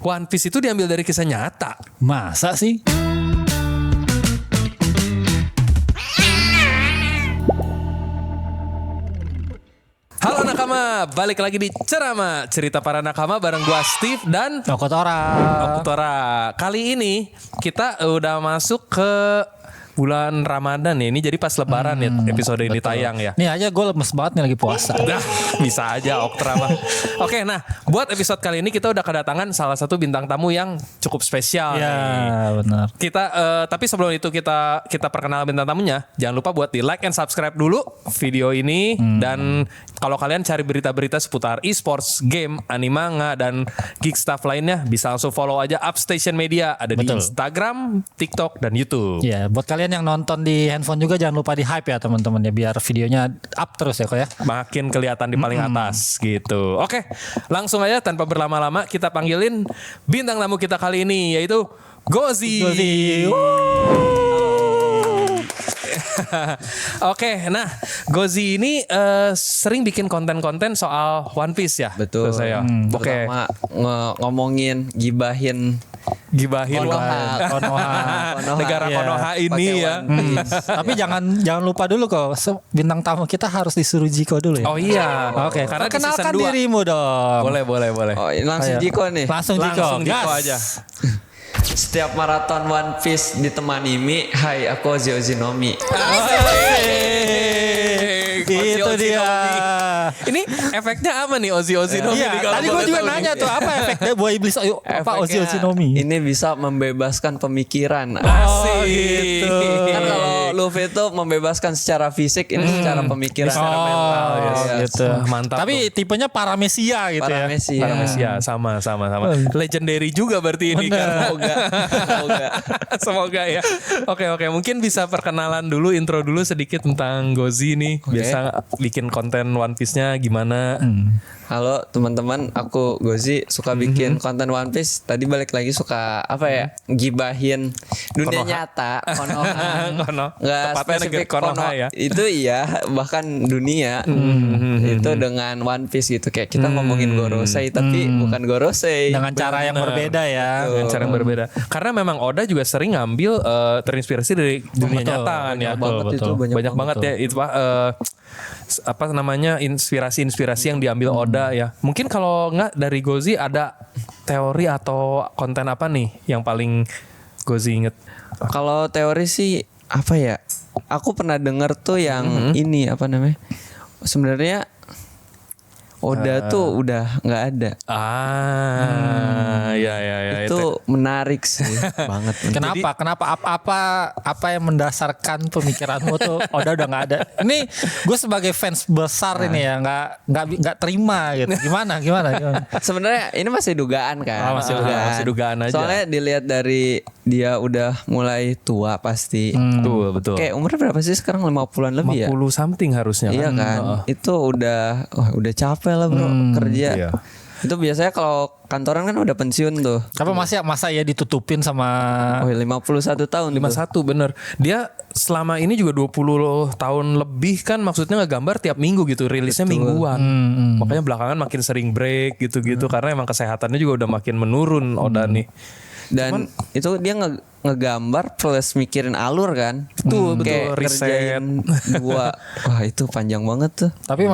One Piece itu diambil dari kisah nyata. Masa sih? Halo nakama, balik lagi di Cerama Cerita Para Nakama bareng gua Steve dan Okutora. Kali ini kita udah masuk ke bulan Ramadan ya. Ini jadi pas Lebaran ya episode ini tayang ya. Nih aja gue lemes banget nih lagi puasa. Nah, bisa aja Oktra mah. Oke, nah buat episode kali ini kita udah kedatangan salah satu bintang tamu yang cukup spesial. Ya nih. benar. Kita tapi sebelum itu kita perkenal bintang tamunya, jangan lupa buat di like and subscribe dulu video ini dan kalau kalian cari berita-berita seputar e-sports, game, animanga dan geek stuff lainnya bisa langsung follow aja Upstation Media ada di Instagram, TikTok dan YouTube. Ya, buat kalian yang nonton di handphone juga jangan lupa di hype ya teman-teman ya biar videonya up terus ya kok ya. Makin kelihatan di paling atas gitu. Oke, langsung aja tanpa berlama-lama kita panggilin bintang tamu kita kali ini yaitu Gozi. Oke, nah Gozi ini sering bikin konten-konten soal One Piece ya. Betul. Saya. Oke. Pertama ngomongin gibahin Konoha. Negara Iya. Konoha ini ya. Tapi jangan lupa dulu kok bintang tamu kita harus disuruh Jiko dulu ya. Oh iya. Oke, karena di kenalkan season 2. dirimu dong. Boleh. Oh, langsung Ayo. Jiko nih. Langsung Langsung Jiko Gas. aja. Setiap maraton One Piece ditemani Mi. Hai, aku Ozzy Ozinomi. Itu dia. Ini efeknya apa nih Ozzy Ozinomi? Iya, tadi gue juga nanya tuh apa efeknya buah iblis apa Ozzy Ozinomi. Ini bisa membebaskan pemikiran. Oh gitu. Kan kalau Luffy itu membebaskan secara fisik, ini secara pemikiran. Oh, mental, gitu. Wah, mantap. Tapi tipenya paramesia gitu ya. Paramesia. Paramesia sama. Legendary juga berarti ini kan. Semoga ya. Oke, mungkin bisa perkenalan dulu, intro dulu sedikit tentang Gozi nih. Biasa bikin konten One Piece-nya gimana? Halo teman-teman, aku Gozi suka bikin konten One Piece. Tadi balik lagi suka apa ya? Gibahin dunia Konoha. nyata, Konoha. Kono. Nggak Tepatnya spesifik negeri Konoha ya. Itu iya, bahkan dunia. Itu dengan One Piece gitu kayak kita ngomongin Gorosei tapi bukan Gorosei. Dengan cara yang berbeda ya. Dengan cara yang berbeda. Karena memang Oda juga sering ngambil terinspirasi dari dunia Betul, nyata kan ya. banyak Banget ya itu apa namanya inspirasi yang diambil Oda ya. Mungkin kalau nggak dari Gozi ada teori atau konten apa nih yang paling Gozi inget? Kalau teori sih apa ya? Aku pernah denger tuh yang ini apa namanya? Sebenarnya Oda tuh udah nggak ada. Ya. Itu menarik sih banget. Kenapa? Apa yang mendasarkan pemikiranmu tuh Oda udah nggak ada? Ini gue sebagai fans besar ini ya nggak terima gitu. Gimana? Sebenarnya ini masih dugaan kan. Masih dugaan aja. Soalnya dilihat dari dia udah mulai tua pasti. Betul. Kayak umurnya berapa sih sekarang 50-an lebih ya? 50 something harusnya Iya kan. Itu udah capek lah bro kerja. Iya. Itu biasanya kalau kantoran kan udah pensiun tuh. Apa masa ya ditutupin sama 51 tahun. 51 bener. Dia selama ini juga 20 tahun lebih kan maksudnya ngegambar tiap minggu gitu. Rilisnya mingguan. Makanya belakangan makin sering break gitu-gitu. Karena emang kesehatannya juga udah makin menurun Oda nih. Dan itu dia ngegambar plus mikirin alur kan. Betul, Kayak riset. kerjain dua. Wah itu panjang banget tuh. Tapi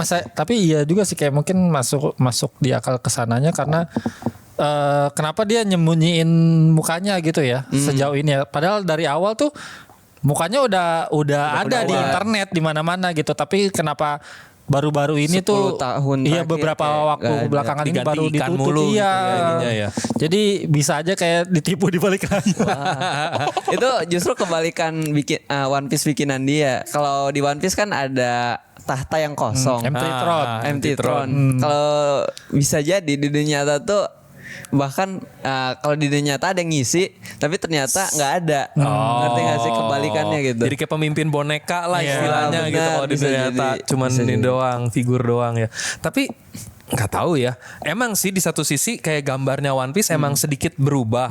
iya juga sih kayak mungkin masuk di akal kesananya karena kenapa dia nyembunyiin mukanya gitu ya sejauh ini ya. Padahal dari awal tuh mukanya udah ada di internet di mana-mana gitu. Tapi kenapa baru-baru ini 10 tuh tahun iya terakhir beberapa kayak waktu gak ada. belakangan ini baru Diganti ikan ditutup mulu gitu iya. ya. Jadi bisa aja kayak ditipu di balik layar. Itu justru kebalikan bikin One Piece bikinan dia. Kalau di One Piece kan ada tahta yang kosong. Empty throne. Empty throne. Kalau bisa jadi di dunia nyata tuh bahkan kalau di dunia nyata ada yang ngisi tapi ternyata nggak ada. Ngerti nggak sih kebalikannya gitu. Jadi kayak pemimpin boneka lah Iya, istilahnya benar, gitu. Kalau di bisa dunia nyata jadi. cuman Bisa ini jadi. doang, figur doang ya. Tapi nggak tahu ya. Emang sih di satu sisi kayak gambarnya One Piece emang sedikit berubah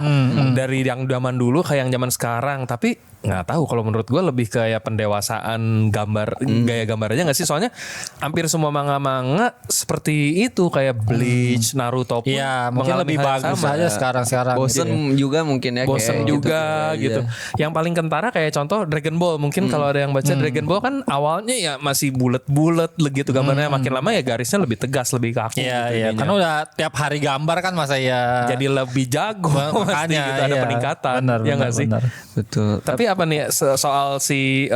dari yang zaman dulu ke yang zaman sekarang. Tapi nggak tahu kalau menurut gue lebih kayak pendewasaan gambar gaya gambarnya nggak sih? Soalnya hampir semua manga-manga seperti itu kayak Bleach, Naruto pun Iya, mungkin mengalami lebih hal yang bagus sama. aja sekarang-sekarang. Bosen juga mungkin ya. Bosen kayak juga gitu. Iya. Yang paling kentara kayak contoh Dragon Ball. Mungkin kalau ada yang baca Dragon Ball kan awalnya ya masih bulat-bulat gitu gambarnya. Makin lama ya garisnya lebih tegas, lebih kaku. Iya, gitu iya. ininya. Karena udah tiap hari gambar kan masa ya. Jadi lebih jago pasti makanya gitu, ada iya. peningkatan. Benar, ya nggak sih? benar. Betul. Tapi apa nih soal si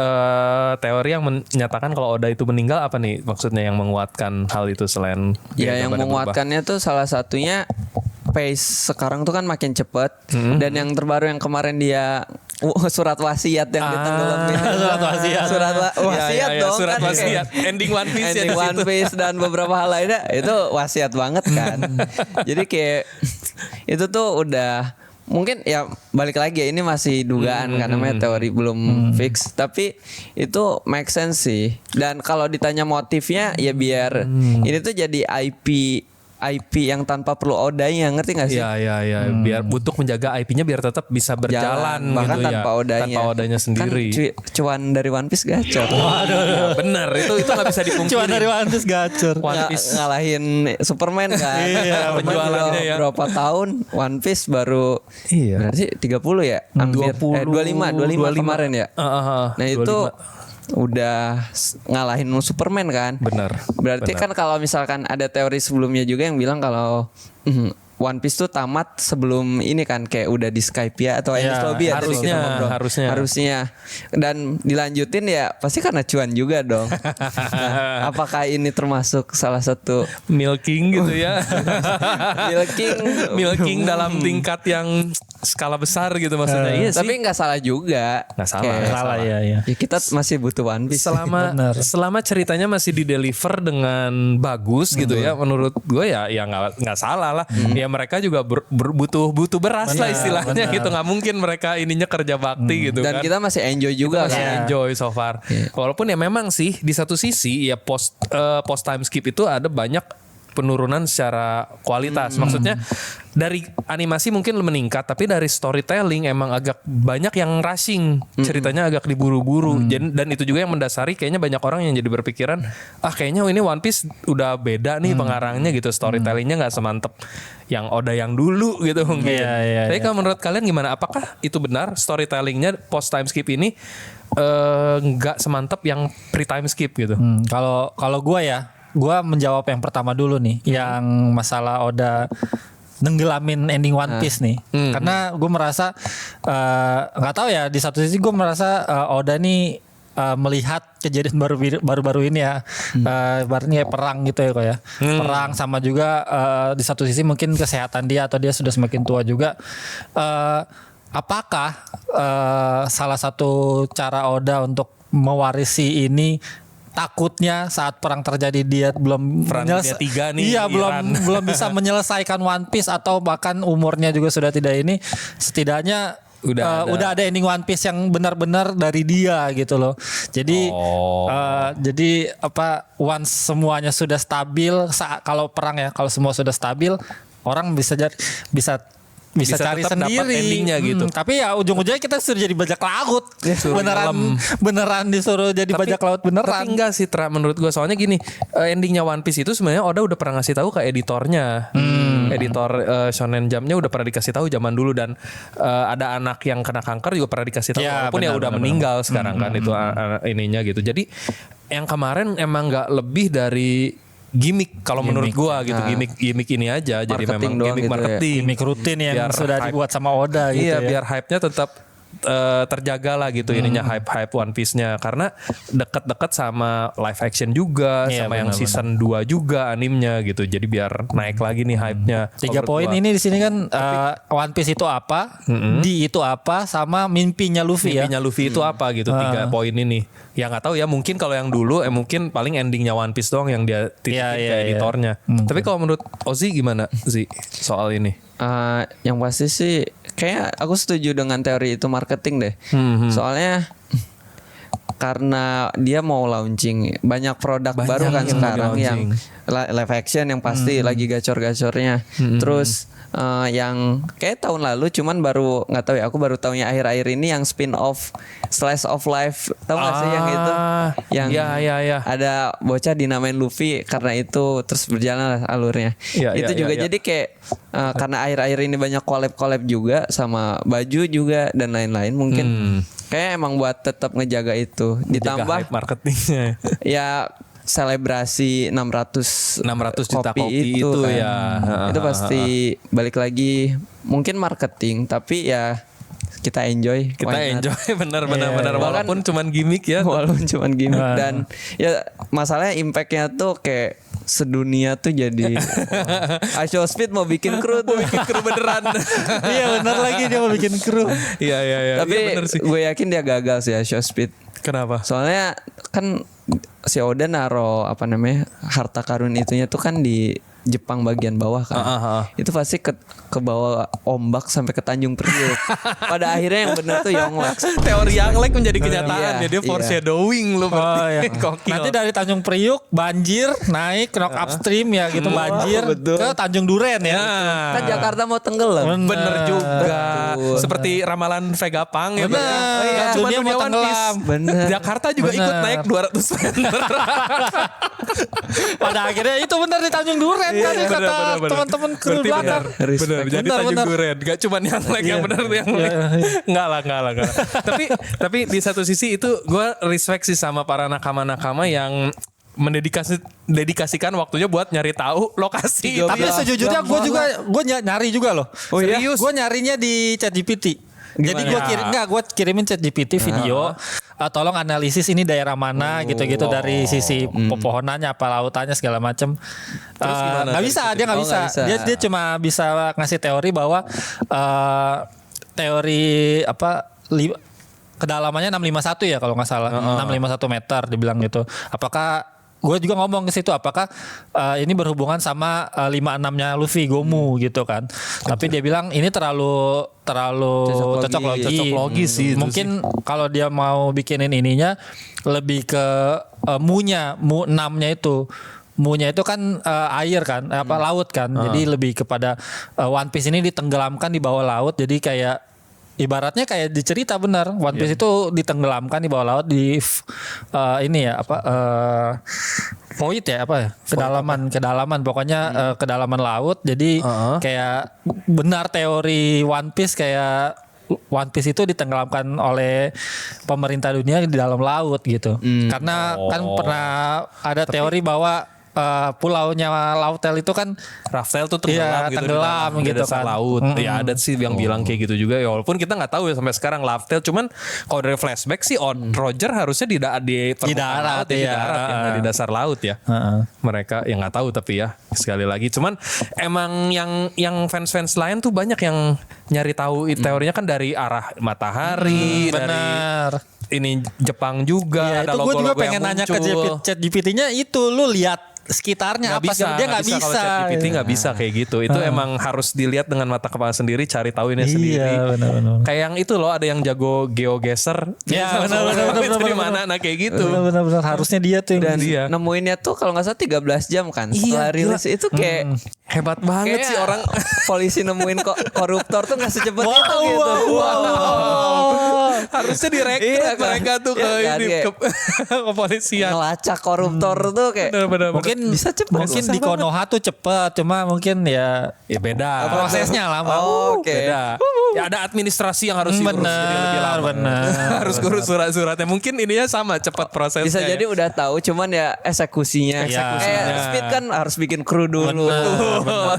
teori yang menyatakan kalau Oda itu meninggal, apa nih maksudnya yang menguatkan hal itu selain Ya gaya yang gambarnya berubah? menguatkannya tuh salah satunya pace sekarang tuh kan makin cepet. Dan yang terbaru yang kemarin dia surat wasiat yang ditenggelamkan. Surat wasiat. Surat wasiat Iya, dong surat kan. wasiat. Ending One Piece ya Ending di One situ. Piece dan beberapa hal lainnya itu wasiat banget kan. Jadi kayak itu tuh udah mungkin ya balik lagi ya ini masih dugaan karena namanya teori belum fix, tapi itu make sense sih. Dan kalau ditanya motifnya ya biar ini tuh jadi IP yang tanpa perlu Odanya, ngerti gak sih? Iya. Biar untuk menjaga IP-nya biar tetap bisa berjalan bahkan gitu tanpa ya. Odanya. Tanpa Odanya sendiri. Kan cuan dari One Piece gacor. Ya, bener, itu nggak bisa dipungkiri. Cuma dari One Piece gacor. One Piece. Ngalahin Superman kan. Iya, penjualannya ya. Berapa tahun One Piece baru Iya. berarti 30 ya? Hampir 25 kemarin ya. Nah itu udah ngalahin Superman kan. Benar. Berarti benar. kan kalau misalkan ada teori sebelumnya juga yang bilang kalau One Piece tuh tamat sebelum ini kan kayak udah di Skype ya atau Ya, Enies Lobby ya tadi harusnya, kita ngobrol. harusnya. Dan dilanjutin ya pasti karena cuan juga dong. Nah, apakah ini termasuk salah satu milking gitu ya. milking? milking dalam tingkat yang skala besar gitu maksudnya. Iya sih. Tapi nggak salah juga. Nggak salah, Kayak, nggak Salah ya, ya. ya kita masih butuh One Piece. Benar. selama ceritanya masih dideliver dengan bagus gitu ya, menurut gue ya nggak salah lah. Ya mereka juga butuh beras lah istilahnya gitu. Nggak mungkin mereka ininya kerja bakti gitu Dan kan. kita masih enjoy juga Masih kan. enjoy so far. Walaupun ya memang sih di satu sisi ya post time skip itu ada banyak penurunan secara kualitas. Maksudnya dari animasi mungkin meningkat, tapi dari storytelling emang agak banyak yang rushing, ceritanya agak diburu-buru. Dan itu juga yang mendasari kayaknya banyak orang yang jadi berpikiran, kayaknya ini One Piece udah beda nih pengarangnya gitu, storytellingnya nggak semantep yang Oda yang dulu gitu mungkin. Iya, Tapi kalau menurut kalian gimana? Apakah itu benar storytellingnya post time skip ini nggak semantep yang pre time skip gitu? Kalau gue menjawab yang pertama dulu nih, yang masalah Oda nenggelamin ending One Piece nih. Karena gue merasa nggak tahu ya, di satu sisi gue merasa Oda nih melihat kejadian baru-baru ini ya, ibaratnya kayak perang gitu ya kok ya. Perang sama juga di satu sisi mungkin kesehatan dia atau dia sudah semakin tua juga. Apakah salah satu cara Oda untuk mewarisi ini takutnya saat perang terjadi dia belum Frontier 3 nih, iya Iran. belum bisa menyelesaikan One Piece atau bahkan umurnya juga sudah tidak ini, setidaknya udah ada ending One Piece yang benar-benar dari dia gitu loh. Jadi jadi once semuanya sudah stabil, kalau perang ya, kalau semua sudah stabil, orang bisa cari tetap dapat sendiri endingnya gitu. Tapi ya ujung-ujungnya kita suruh jadi bajak laut. Beneran disuruh jadi bajak laut beneran. Tapi enggak sih menurut gue, soalnya gini, endingnya One Piece itu sebenarnya Oda udah pernah ngasih tahu ke editornya. Editor Shonen Jump-nya udah pernah dikasih tahu zaman dulu, dan ada anak yang kena kanker juga pernah dikasih tahu, Ya, walaupun ya udah meninggal sekarang kan itu ininya gitu. Jadi yang kemarin emang nggak lebih dari gimmick kalau menurut gua gitu, gimmick ini aja. Jadi Marketing memang doang gimmick gitu ya. marketing, Gimmick rutin yang Biar sudah hype. dibuat sama Oda gitu Iya, ya. biar hype-nya tetap terjaga lah gitu, ininya hype One Piece-nya, karena deket-deket sama live action juga, Iya, sama yang benar-benar. season 2 juga animenya gitu. Jadi biar naik lagi nih hype-nya. 3 poin ini di sini kan One Piece itu apa, D itu apa, sama mimpinya Luffy ya. Mimpinya Luffy itu apa gitu, 3 poin ini. Ya nggak tahu ya, mungkin kalau yang dulu mungkin paling endingnya One Piece doang yang dia titipin Iya, ke iya, iya. editornya. Tapi kalau menurut Ozzy gimana Zi soal ini? Yang pasti sih kayak aku setuju dengan teori itu marketing deh. Soalnya karena dia mau launching banyak produk baru kan yang sekarang mau yang live action yang pasti lagi gacor-gacornya. Terus yang kayak tahun lalu cuman baru nggak tahu ya, aku baru tahunya akhir-akhir ini yang spin off Slice of Life, tahu nggak sih yang itu? Yang ya. ada bocah dinamain Luffy karena itu, terus berjalan alurnya. Itu juga jadi kayak karena akhir-akhir ini banyak collab juga sama baju juga dan lain-lain, mungkin kayak emang buat tetap ngejaga itu. Ditambah hype marketingnya. ya selebrasi 600 juta kopi itu kan. ya. Itu pasti balik lagi mungkin marketing, tapi ya kita enjoy. Kita enjoy benar Bahkan- walaupun cuman gimmick ya. Walaupun cuman gimmick dan ya masalahnya impactnya tuh kayak sedunia tuh jadi Show Speed mau bikin kru tuh. Bikin kru beneran. Iya benar lagi dia mau bikin kru. Iya. Tapi Iya, bener sih. gue yakin dia gagal sih ya Show Speed. Kenapa? Soalnya kan si Oda naro apa namanya harta karun itunya tuh kan di Jepang bagian bawah kan. Itu pasti ke bawah ombak sampai ke Tanjung Priok. Pada akhirnya yang benar tuh Yonglek. Teori Yonglek menjadi kenyataan Iya, ya, dia iya. foreshadowing lu berarti. Gokil. Nanti dari Tanjung Priuk banjir naik knock upstream ya gitu banjir betul. ke Tanjung Duren ya. Kan Jakarta mau tenggelam. Bener juga. Betul. Seperti ramalan Vega Pang ya. Bener. Bang. Nggak cuma Dunia mau One Piece. tenggelam. Bener. Jakarta juga Bener. ikut naik 200 meter. Pada akhirnya itu benar di Tanjung Duren kan Iya, kata bener. teman-teman kru Berarti belakang. bener. Respect. Jadi Bener, Tanjung bener. Duren. Gak cuma yang like yang bener yang like. Enggak lah. Tapi di satu sisi itu gue respect sih sama para nakama-nakama yang dedikasikan waktunya buat nyari tahu lokasi. Tapi sejujurnya gue nyari juga loh. Oh, iya? Serius? Gue nyarinya di ChatGPT. Jadi gue kirimin ChatGPT video. Tolong analisis ini daerah mana gitu-gitu dari sisi pepohonannya apa lautannya segala macem. gimana Nggak dari bisa, situ? dia nggak Oh, bisa. nggak bisa. Dia cuma bisa ngasih teori bahwa teori kedalamannya 651 ya kalau nggak salah. 651 meter dibilang gitu. Apakah gue juga ngomong ke situ apakah ini berhubungan sama 56-nya Luffy Gomu gitu kan. Tapi dia bilang ini terlalu cocok logi sih itu mungkin kalau dia mau bikinin ininya lebih ke mu-nya, mu 6-nya itu. Mu-nya itu kan air kan, laut kan. Jadi lebih kepada One Piece ini ditenggelamkan di bawah laut. Jadi kayak ibaratnya kayak dicerita benar One Piece itu ditenggelamkan di bawah laut di void ya kedalaman pokoknya kedalaman laut. Jadi kayak benar teori One Piece kayak One Piece itu ditenggelamkan oleh pemerintah dunia di dalam laut gitu. Karena kan pernah ada teori bahwa pulaunya Lautel itu kan Raftel tuh tenggelam Iya, gitu tenggelam di gitu dasar kan. laut. Ya ada sih yang bilang kayak gitu juga ya, walaupun kita nggak tahu ya sampai sekarang Raftel. Cuman kalau dari flashback sih Roger harusnya di permukaan darat, laut ya, di iya. darat ya, nggak di dasar laut ya. Mereka ya nggak tahu tapi ya sekali lagi. Cuman emang yang fans lain tuh banyak yang nyari tahu teorinya kan dari arah matahari, dari benar. ini Jepang juga. Ya, ada itu gue juga logo-logo yang pengen nanya ke muncul. ChatGPT-nya itu lu lihat sekitarnya Nggak apa bisa, dia nggak bisa. kalau ChatGPT nggak bisa kayak gitu. Itu emang harus dilihat dengan mata kepala sendiri, cari tahu ini sendiri. benar. Kayak yang itu loh, ada yang jago GeoGuessr. Ya, benar. Dari mana, nah kayak gitu. Benar harusnya dia tuh Dan Iya. nemuinnya tuh kalau nggak salah 13 jam kan. Setelah rilis itu kayak Hebat banget sih orang. polisi nemuin koruptor tuh nggak secepat itu gitu. Harusnya direkrut Iya kan? mereka tuh ke Iya kan, ini kayak- ke kepolisian. Ngelacak koruptor tuh kayak Benar. mungkin bisa cepet. mungkin di Konoha tuh cepet cuma mungkin ya Ya beda. prosesnya lama. Oke. Beda. Ya ada administrasi yang harus diurus jadi lebih lama. Benar. Harus ngurus surat-suratnya. Mungkin ininya sama cepat prosesnya. Bisa ya. jadi udah tahu cuman ya eksekusinya. Eksekusinya. Speed kan harus bikin kru dulu.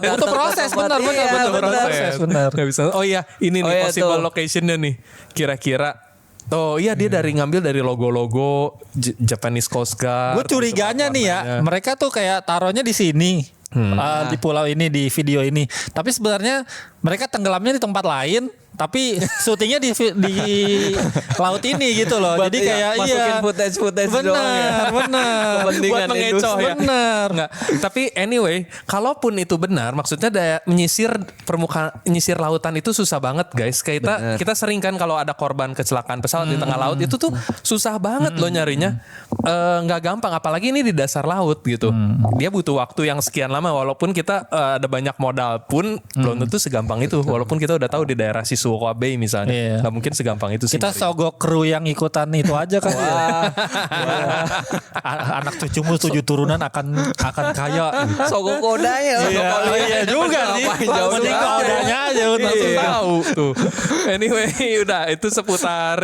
Butuh proses benar Iya, betul benar. proses benar. Nggak bisa. Oh iya, ini nih Oh iya, possible tuh. locationnya nih. Kira-kira. Oh iya dia dari ngambil dari logo-logo Japanese Coast Guard. Gue curiganya nih ya, mereka tuh kayak taruhnya di sini. Di pulau ini di video ini. Tapi sebenarnya mereka tenggelamnya di tempat lain. tapi syutingnya di laut ini gitu loh. Jadi kayak masukin footage doang ya. Benar. Kepentingan Buat mengecoh ya. Benar. Nggak. Tapi anyway, kalaupun itu benar, maksudnya menyisir lautan itu susah banget guys. Kita sering kan kalau ada korban kecelakaan pesawat di tengah laut itu tuh susah banget loh nyarinya. Nggak gampang, apalagi ini di dasar laut gitu. Dia butuh waktu yang sekian lama, walaupun kita ada banyak modal pun belum tentu segampang itu. Walaupun kita udah tahu di daerah Shizuoka Bay misalnya, nggak mungkin segampang itu sih. Kita sogok kru yang ikutan itu aja kan. Anak cucumu 7 turunan akan kaya. Sogok kodanya. Iya juga sih. Mending kodanya aja udah Tahu tuh. Anyway, udah itu seputar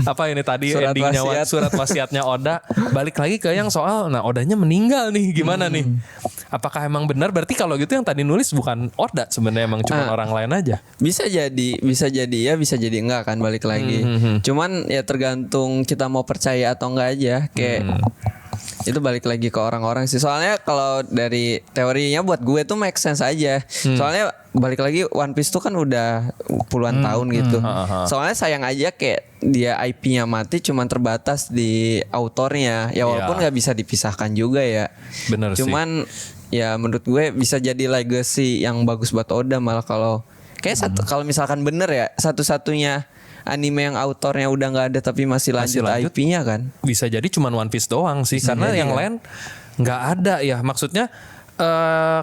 apa ini tadi Surat endingnya wasiat. surat wasiatnya Oda. Balik lagi ke yang soal, nah Odanya meninggal nih, gimana nih? Apakah emang benar? Berarti kalau gitu yang tadi nulis bukan Oda sebenarnya, emang cuma orang lain aja. Bisa jadi ya, bisa jadi enggak kan, balik lagi. Cuman ya tergantung kita mau percaya atau enggak aja. Kayak itu balik lagi ke orang-orang sih. Soalnya kalau dari teorinya buat gue tuh make sense aja. Soalnya balik lagi One Piece tuh kan udah puluhan tahun gitu. Soalnya sayang aja kayak dia IP-nya mati cuman terbatas di autornya. Ya walaupun nggak bisa dipisahkan juga ya. Bener sih. Cuman ya menurut gue bisa jadi legacy yang bagus buat Oda, malah kalau kayak kalau misalkan bener ya satu-satunya anime yang autornya udah nggak ada tapi masih lanjut IP-nya kan. Bisa jadi cuma One Piece doang sih, karena yang lain nggak ada ya. Maksudnya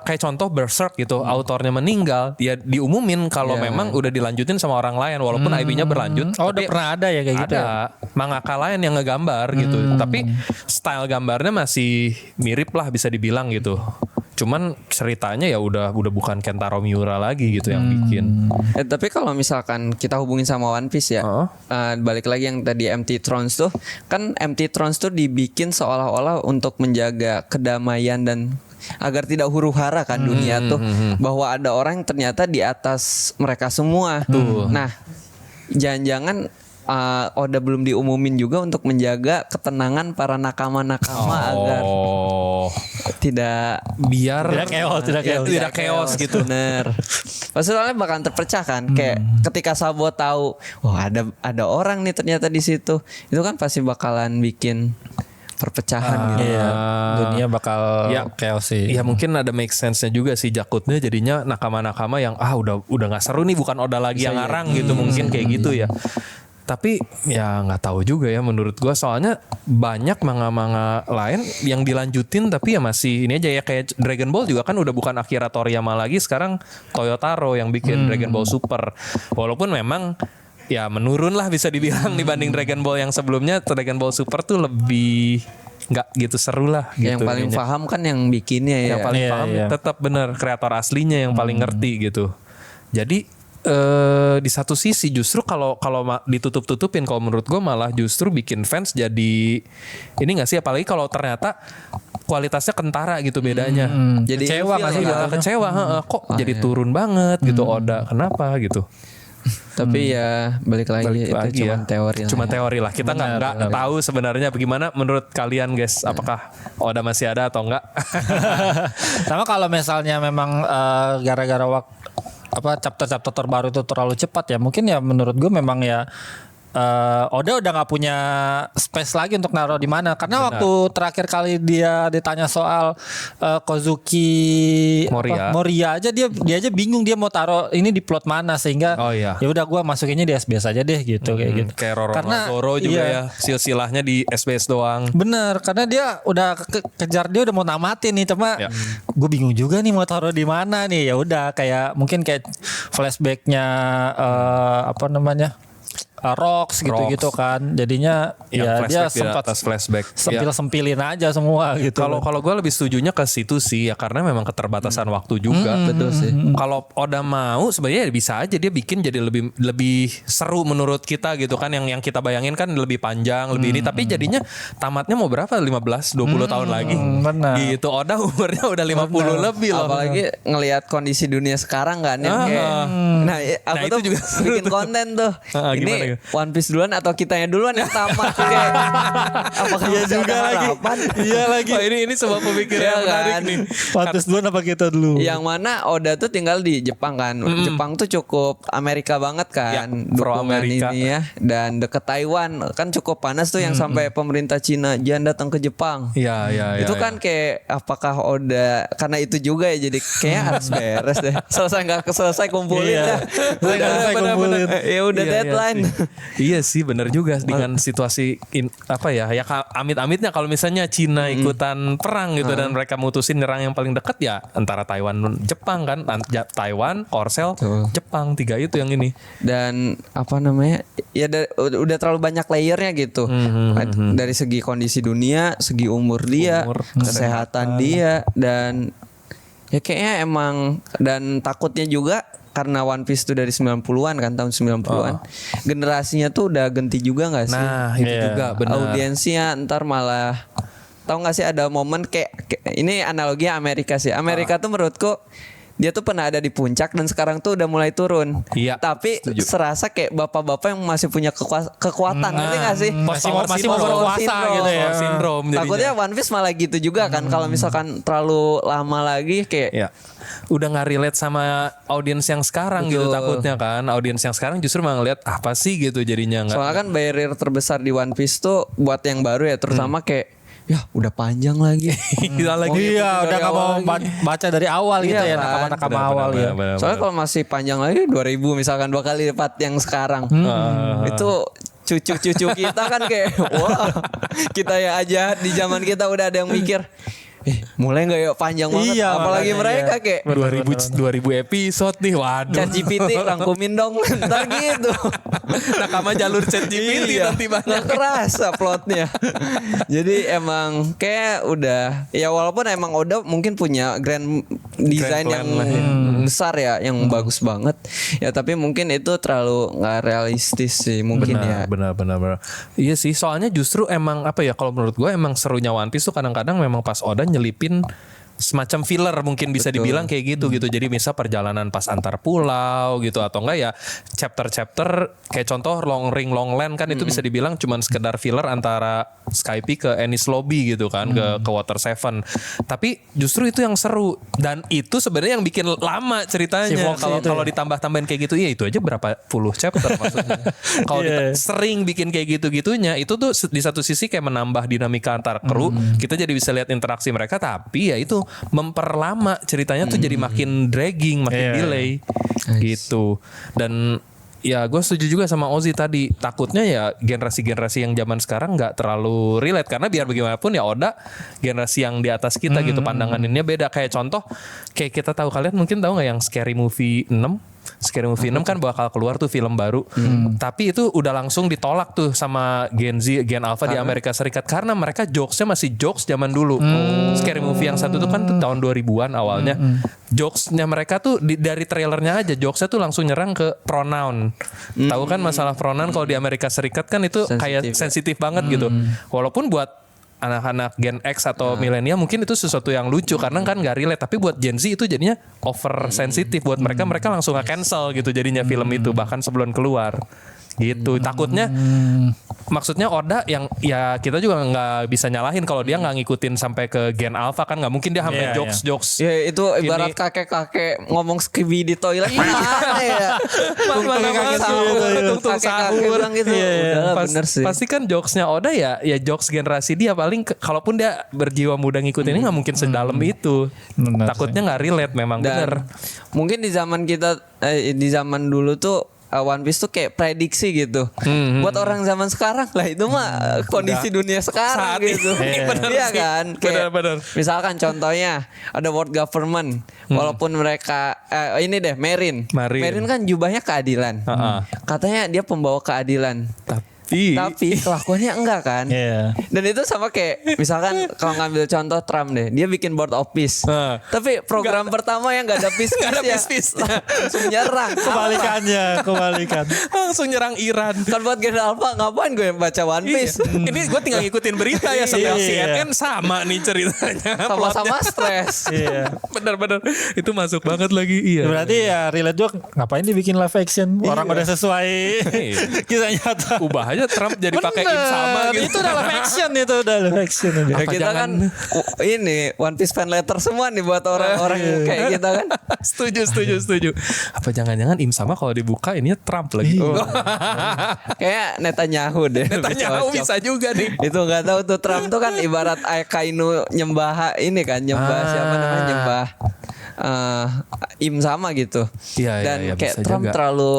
kayak contoh Berserk gitu, autornya meninggal, dia diumumin kalau memang udah dilanjutin sama orang lain walaupun IP-nya berlanjut. Oh, udah pernah ada ya kayak gitu. Ada mangaka lain yang ngegambar gitu, tapi style gambarnya masih mirip lah bisa dibilang gitu. Cuman ceritanya ya udah bukan Kentaro Miura lagi gitu yang bikin. Tapi kalau misalkan kita hubungin sama One Piece ya, balik lagi yang tadi Empty Thrones tuh, kan Empty Thrones tuh dibikin seolah-olah untuk menjaga kedamaian dan agar tidak huru-hara kan dunia tuh, bahwa ada orang yang ternyata di atas mereka semua. Nah, jangan-jangan Oda belum diumumin juga untuk menjaga ketenangan para nakama-nakama agar tidak chaos gitu. Bener. Soalnya bakalan terpecah kan. Kayak ketika Sabo tahu, wah ada orang nih ternyata di situ, itu kan pasti bakalan bikin perpecahan gitu. Iya, dunia bakal chaos sih. Iya, mungkin ada make sense-nya juga sih, Jakutnya jadinya nakama-nakama yang udah nggak seru nih, bukan Oda lagi yang ngarang gitu, mungkin kayak gitu ya. Tapi ya nggak tahu juga ya menurut gua, soalnya banyak manga-manga lain yang dilanjutin tapi ya masih ini aja ya, kayak Dragon Ball juga kan udah bukan Akira Toriyama lagi, sekarang Toyotaro yang bikin Dragon Ball Super. Walaupun memang ya menurun lah bisa dibilang dibanding Dragon Ball yang sebelumnya. Dragon Ball Super tuh lebih nggak gitu seru lah gitu. Yang paling paham kan yang bikinnya ya. Yang paling paham tetap bener kreator aslinya yang paling ngerti gitu. Jadi di satu sisi justru kalau ditutup-tutupin, kalau menurut gue malah justru bikin fans jadi ini nggak sih, apalagi kalau ternyata kualitasnya kentara gitu bedanya. Jadi kecewa nggak sih? Kecewa, kok jadi turun banget gitu Oda, kenapa gitu. Tapi ya balik lagi itu cuma teori lah. Cuma teori lah. Kita nggak tahu sebenarnya bagaimana menurut kalian guys. Apakah Oda masih ada atau enggak? Sama kalau misalnya memang gara-gara chapter-chapter terbaru itu terlalu cepat ya, mungkin ya menurut gue memang ya Oda udah nggak punya space lagi untuk naruh di mana, karena waktu terakhir kali dia ditanya soal Kozuki Moria aja dia aja bingung dia mau taruh ini di plot mana, sehingga ya udah gue masukinnya di SBS aja deh gitu kayak gitu. Kayak Roro juga ya silsilahnya di SBS doang. Bener, karena dia udah kejar, dia udah mau namatin nih, cuma gue bingung juga nih mau taruh di mana nih. Ya udah kayak mungkin kayak flashbacknya Rocks gitu kan, jadinya ya dia sempat flashback sempilin aja semua gitu. Kalau gue lebih setujunya ke situ sih ya, karena memang keterbatasan waktu juga. Betul sih. Kalau Oda mau sebenarnya bisa aja dia bikin jadi lebih seru menurut kita gitu kan, yang kita bayangin kan lebih panjang lebih ini, tapi jadinya tamatnya mau berapa, 15-20 tahun lagi. Benar. Gitu, Oda umurnya udah 50 lebih loh. Apalagi ngelihat kondisi dunia sekarang kan yang kayak nah itu juga bikin konten tuh. Ini One Piece duluan atau kitanya duluan yang tamat kayak apakah Iya masih juga ada lagi. harapan? Iya lagi. Oh, ini sebuah pemikiran Iya yang menarik kan? nih. Pantes duluan apa kita dulu? Yang mana Oda tuh tinggal di Jepang kan. Jepang tuh cukup Amerika banget Ya, kan. pro Dukungan Amerika. ini ya. Dan deket Taiwan kan cukup panas tuh yang sampai pemerintah Cina jangan datang ke Jepang. Iya, iya, iya. Itu kan kayak apakah Oda karena itu juga ya jadi kayak harus beres deh. Selesai nggak selesai kumpulin Iya. dah. Selesai kumpulin. Ya udah Iya, deadline. Iya sih benar juga dengan situasi amit-amitnya kalau misalnya Cina ikutan perang gitu dan mereka mutusin nyerang yang paling dekat ya antara Taiwan Jepang kan. Taiwan, Korsel, Jepang, 3 itu yang ini. Dan apa namanya ya udah terlalu banyak layernya gitu. Dari segi kondisi dunia, segi umur dia, kesehatan dia, dan ya kayaknya emang, dan takutnya juga karena One Piece itu dari 90-an kan, tahun 90-an. Generasinya tuh udah ganti juga gak sih? Nah, itu Iya. juga benar. Audiensnya ntar malah tahu nggak sih ada momen kayak ini analoginya Amerika sih. Amerika tuh menurutku dia tuh pernah ada di puncak dan sekarang tuh udah mulai turun. Iya, Tapi serasa kayak bapak-bapak yang masih punya kekuatan, ngerti nggak sih? Masih mau berkuasa gitu ya. Power syndrome jadinya. Takutnya One Piece malah gitu juga kan. Kalau misalkan terlalu lama lagi kayak Ya. Udah nggak relate sama audiens yang sekarang gitu Betul. takutnya kan. Audiens yang sekarang justru malah ngeliat apa sih gitu jadinya nggak. soalnya kan barrier terbesar di One Piece tuh buat yang baru ya, terutama kayak ya udah panjang lagi. Gila lagi. Iya, udah nggak mau baca dari awal gitu Iya ya, kan? nakama awal ya. Soalnya kalau masih panjang lagi 2000 misalkan 2 kali lipat yang sekarang. Itu cucu-cucu kita kan kayak wah, kita ya aja di zaman kita udah ada yang mikir mulai nggak ya panjang banget. Iya, Apalagi makanya, mereka iya. kayak 2000 episode nih, waduh. Chat GPT rangkumin dong ntar gitu. Nakama jalur Chat GPT Iya, nanti banyak. nggak kerasa plotnya. Jadi emang kayak udah ya, walaupun emang Oda mungkin punya grand design plan yang lah ya. besar ya, yang bagus banget ya, tapi mungkin itu terlalu nggak realistis sih mungkin ya. Benar. Iya sih, soalnya justru emang apa ya, kalau menurut gue emang serunya One Piece tuh kadang-kadang memang pas Oda nyelipin semacam filler mungkin bisa dibilang kayak gitu gitu. Jadi misal perjalanan pas antar pulau gitu, atau enggak ya chapter-chapter kayak contoh Long Land kan itu bisa dibilang cuman sekedar filler antara Skype ke Enies Lobby gitu kan, ke Water 7. Tapi justru itu yang seru, dan itu sebenarnya yang bikin lama Si ceritanya. Foxy Kalau itu kalau ya? ditambah-tambahin kayak gitu, ya itu aja berapa puluh chapter maksudnya. Kalau Iya. sering bikin kayak gitu-gitunya, itu tuh di satu sisi kayak menambah dinamika antar kru, kita jadi bisa lihat interaksi mereka, tapi ya itu memperlama ceritanya tuh jadi makin dragging, makin Iya. delay gitu. Dan ya gue setuju juga sama Ozzy tadi, takutnya ya generasi-generasi yang zaman sekarang nggak terlalu relate, karena biar bagaimanapun ya Oda generasi yang di atas kita gitu, pandangannya beda. Kayak contoh kayak kita tahu, kalian mungkin tahu nggak yang Scary Movie 6? Scary Movie 6 kan bakal keluar tuh film baru. Tapi itu udah langsung ditolak tuh sama Gen Z, Gen Alpha di Amerika Serikat, karena mereka jokesnya masih jokes zaman dulu. Scary Movie yang satu tuh kan tuh tahun 2000-an awalnya. Jokesnya mereka tuh dari trailernya aja jokesnya tuh langsung nyerang ke pronoun. Tahu kan masalah pronoun kalau di Amerika Serikat kan itu kayak sensitif banget gitu. Walaupun buat anak-anak Gen X atau milenial mungkin itu sesuatu yang lucu karena kan gak relate, tapi buat Gen Z itu jadinya over sensitif buat mereka. Mereka langsung nge-cancel gitu jadinya film itu bahkan sebelum keluar gitu. Takutnya maksudnya Oda yang ya kita juga nggak bisa nyalahin kalau dia nggak ngikutin sampai ke Gen Alpha, kan nggak mungkin dia sampai Iya, jokes Ya itu ibarat Ini- kakek-kakek ngomong skibi di toilet mana ya? Mana tungtung Kakek-kakek sahur. bilang gitu. Udahlah, bener sih. Pasti kan jokesnya Oda ya jokes generasi dia, paling kalaupun dia berjiwa muda ngikutin ini nggak mungkin sedalam itu. Bener Takutnya nggak relate memang, Dan bener. mungkin di zaman kita di zaman dulu tuh One Piece tuh kayak prediksi gitu. Buat orang zaman sekarang lah itu mah kondisi dunia sekarang Saat ini. gitu. Bener Iya sih. kan? Kayak Bener. misalkan contohnya ada world government, walaupun mereka ini deh Marine Marine. kan jubahnya keadilan. Heeh. Katanya dia pembawa keadilan. Iya. Tapi kelakuannya enggak kan. Iya. Dan itu sama kayak misalkan kalau ngambil contoh Trump deh, dia bikin board of peace. Tapi program pertama yang nggak ada peace, Nggak ada ya, peace-peace-nya. langsung nyerang. Kebalikannya, kebalikan. Langsung nyerang Iran. Kan buat General Alpha ngapain gue baca One Piece? Iya. Ini gue tinggal ngikutin berita ya setelah Iya. CNN sama nih ceritanya. Sama-sama Plotnya. stres. Iya. Bener-bener itu masuk banget lagi. Iya. Berarti ya relate juga ngapain dibikin live action? Orang udah sesuai kisah nyata. Ubah aja Trump jadi pakai im sama gitu. Itu udah live action itu udah live action itu. Ya, Apa kita jangan- kan ini One Piece fan letter semua nih buat orang-orang kayak kita kan. Setuju. Apa jangan-jangan im sama kalau dibuka ininya Trump lagi. Kayak Netanyahu deh. Netanyahu Cocok. bisa juga nih. Itu nggak tahu tuh Trump tuh kan ibarat Akainu nyembah ini kan nyembah siapa namanya nyembah Im sama gitu. Iya, Dan iya, kayak bisa Trump jaga. terlalu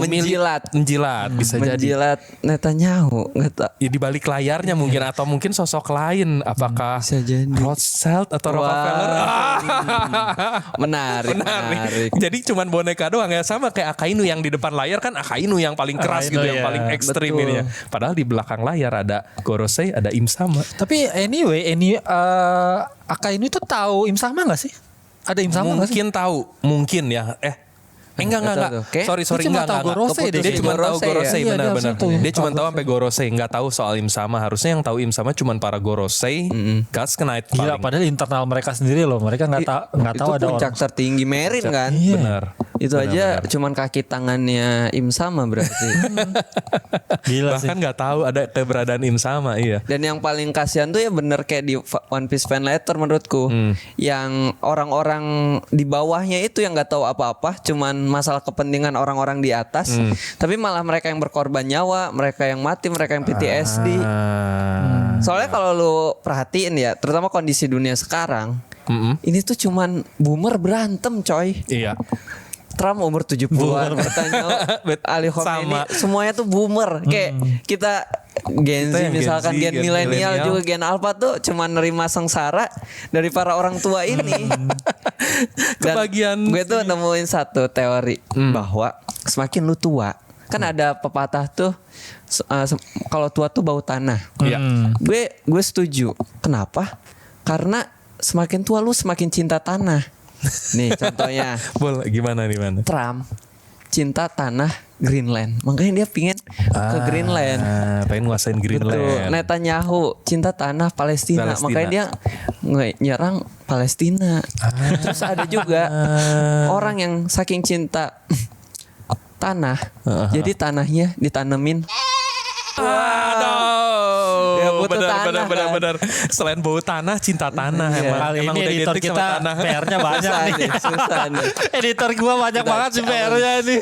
menjilat. menjilat bisa jadi Menjilat Netanyahu nggak tahu. ya di balik layarnya mungkin atau mungkin sosok lain apakah Bisa jadi. Rothschild atau Rockefeller. Menarik. Jadi cuman boneka doang ya sama kayak Akainu yang di depan layar kan Akainu yang paling keras Akainu, gitu yang ya. paling ekstrim Betul. ini ya. Padahal di belakang layar ada Gorosei, ada Im sama. Tapi anyway, Akainu itu tahu Im sama nggak sih? Ada Im sama nggak sih? Mungkin tahu, mungkin ya. Enggak. Nggak tahu tuh. Kayak Sorry, dia cuma enggak. tahu Gorosei deh. Dia cuma tahu Gorosei ya? Gorosei Iya, dia benar-benar. harusnya tahu Dia cuma Gorosei. tahu sampai Gorosei, enggak tahu soal Im sama. Harusnya yang tahu Im sama cuma para Gorosei, Guts Knight Gila, paling. padahal internal mereka sendiri loh. Mereka nggak tahu Itu ada puncak orang. tertinggi Merin kan. Iya. Benar. Itu aja cuman kaki tangannya Im sama berarti. Gila sih. Bahkan nggak tahu ada keberadaan Im sama, iya. Dan yang paling kasihan tuh ya bener kayak di One Piece fan letter menurutku. Yang orang-orang di bawahnya itu yang nggak tahu apa-apa, cuman masalah kepentingan orang-orang di atas. Tapi malah mereka yang berkorban nyawa, mereka yang mati, mereka yang PTSD. Soalnya kalau lu perhatiin ya, terutama kondisi dunia sekarang, ini tuh cuman boomer berantem coy. Iya. Trump umur 70-an, Netanyahu, Ali Khomeini, Sama. semuanya tuh boomer. Kayak kita Gen Kita Z yang Gen misalkan Z, Gen Gen milenial millennial. juga Gen Alpha tuh cuman nerima sengsara dari para orang tua ini. Dan Kebagian. gue tuh nemuin satu teori bahwa semakin lu tua, kan ada pepatah tuh kalau tua tuh bau tanah. Iya. Gue setuju. Kenapa? Karena semakin tua lu semakin cinta tanah. Nih contohnya Boleh gimana Trump cinta tanah Greenland, makanya dia pingin ke Greenland. Pengen nguasain Betul. Greenland. Netanyahu cinta tanah Palestina, makanya dia nyerang Palestina. Terus ada juga orang yang saking cinta tanah, jadi tanahnya ditanemin. Aduh, Ya, butuh tanah, kan? benar. Selain bau tanah, cinta tanah Iya. emang. Kali Emang ini udah editor identik sama kita tanah. PR-nya banyak Susah nih. nih, susah nih. Editor gua banyak banget sih PR-nya nih.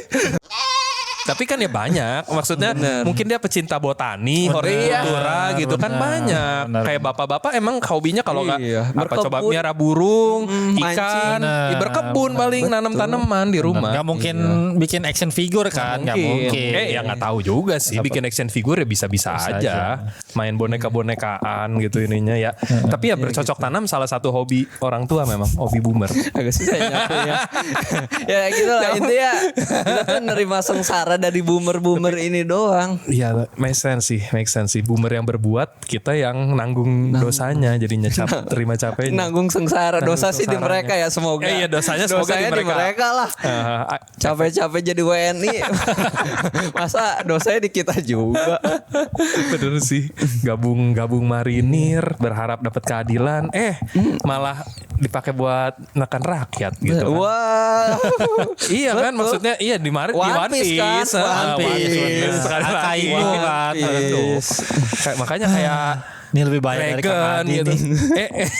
Tapi kan ya banyak. Maksudnya mungkin dia pecinta botani, hortikultura gitu kan banyak. benar. Kayak bapak-bapak emang hobinya kalau nggak Iya, apa coba berkebun. miara burung, mancing. ikan, ya berkebun paling nanam tanaman di rumah. Gak mungkin bikin action figure kan? Gak mungkin. Ya nggak tahu juga sih bikin action figure ya bisa-bisa aja. Main boneka-bonekaan gitu ininya ya. Tapi ya bercocok tanam salah satu hobi orang tua memang, hobi boomer. Agak susah ya nyapunya. Ya gitu lah intinya kita tuh nerima sengsara dari boomer-boomer ini doang. Iya, make sense sih. Boomer yang berbuat, kita yang nanggung dosanya, jadinya terima capeknya. Nanggung sengsara. Dosa sih di sengsaranya. mereka ya semoga. Iya, dosanya semoga di mereka. lah. Capek-capek jadi WNI. Masa dosanya di kita juga. Bener sih. Gabung marinir, berharap dapat keadilan. Malah dipakai buat nekan rakyat gitu kan. Wah. Iya kan, Betul. maksudnya iya di One Piece kan? One Piece. Sekali lagi. Akainu kan. Aduh. Makanya kayak Ini lebih baik dari Kang Dragon Adi gitu. nih.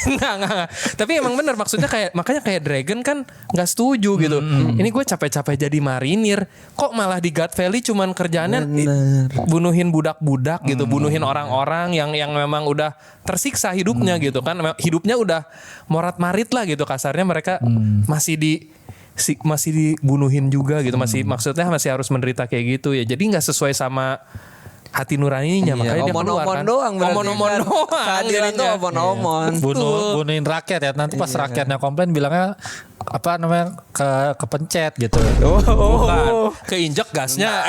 Enggak. Tapi emang bener maksudnya makanya kayak Dragon kan nggak setuju gitu. Ini gue capek-capek jadi marinir, kok malah di God Valley cuman kerjaannya bunuhin budak-budak gitu, bunuhin orang-orang yang memang udah tersiksa hidupnya gitu kan. Hidupnya udah morat-marit lah gitu kasarnya mereka masih dibunuhin juga gitu, maksudnya masih harus menderita kayak gitu ya. Jadi nggak sesuai sama hati nuraninya, makanya dia keluar omon-omon kan. doang berarti Omon-omon kan. doang. Kehadiran tuh jadinya. omon-omon. Bunuhin rakyat ya. Nanti pas rakyatnya komplain bilangnya apa namanya kepencet gitu. Bukan, keinjek gasnya.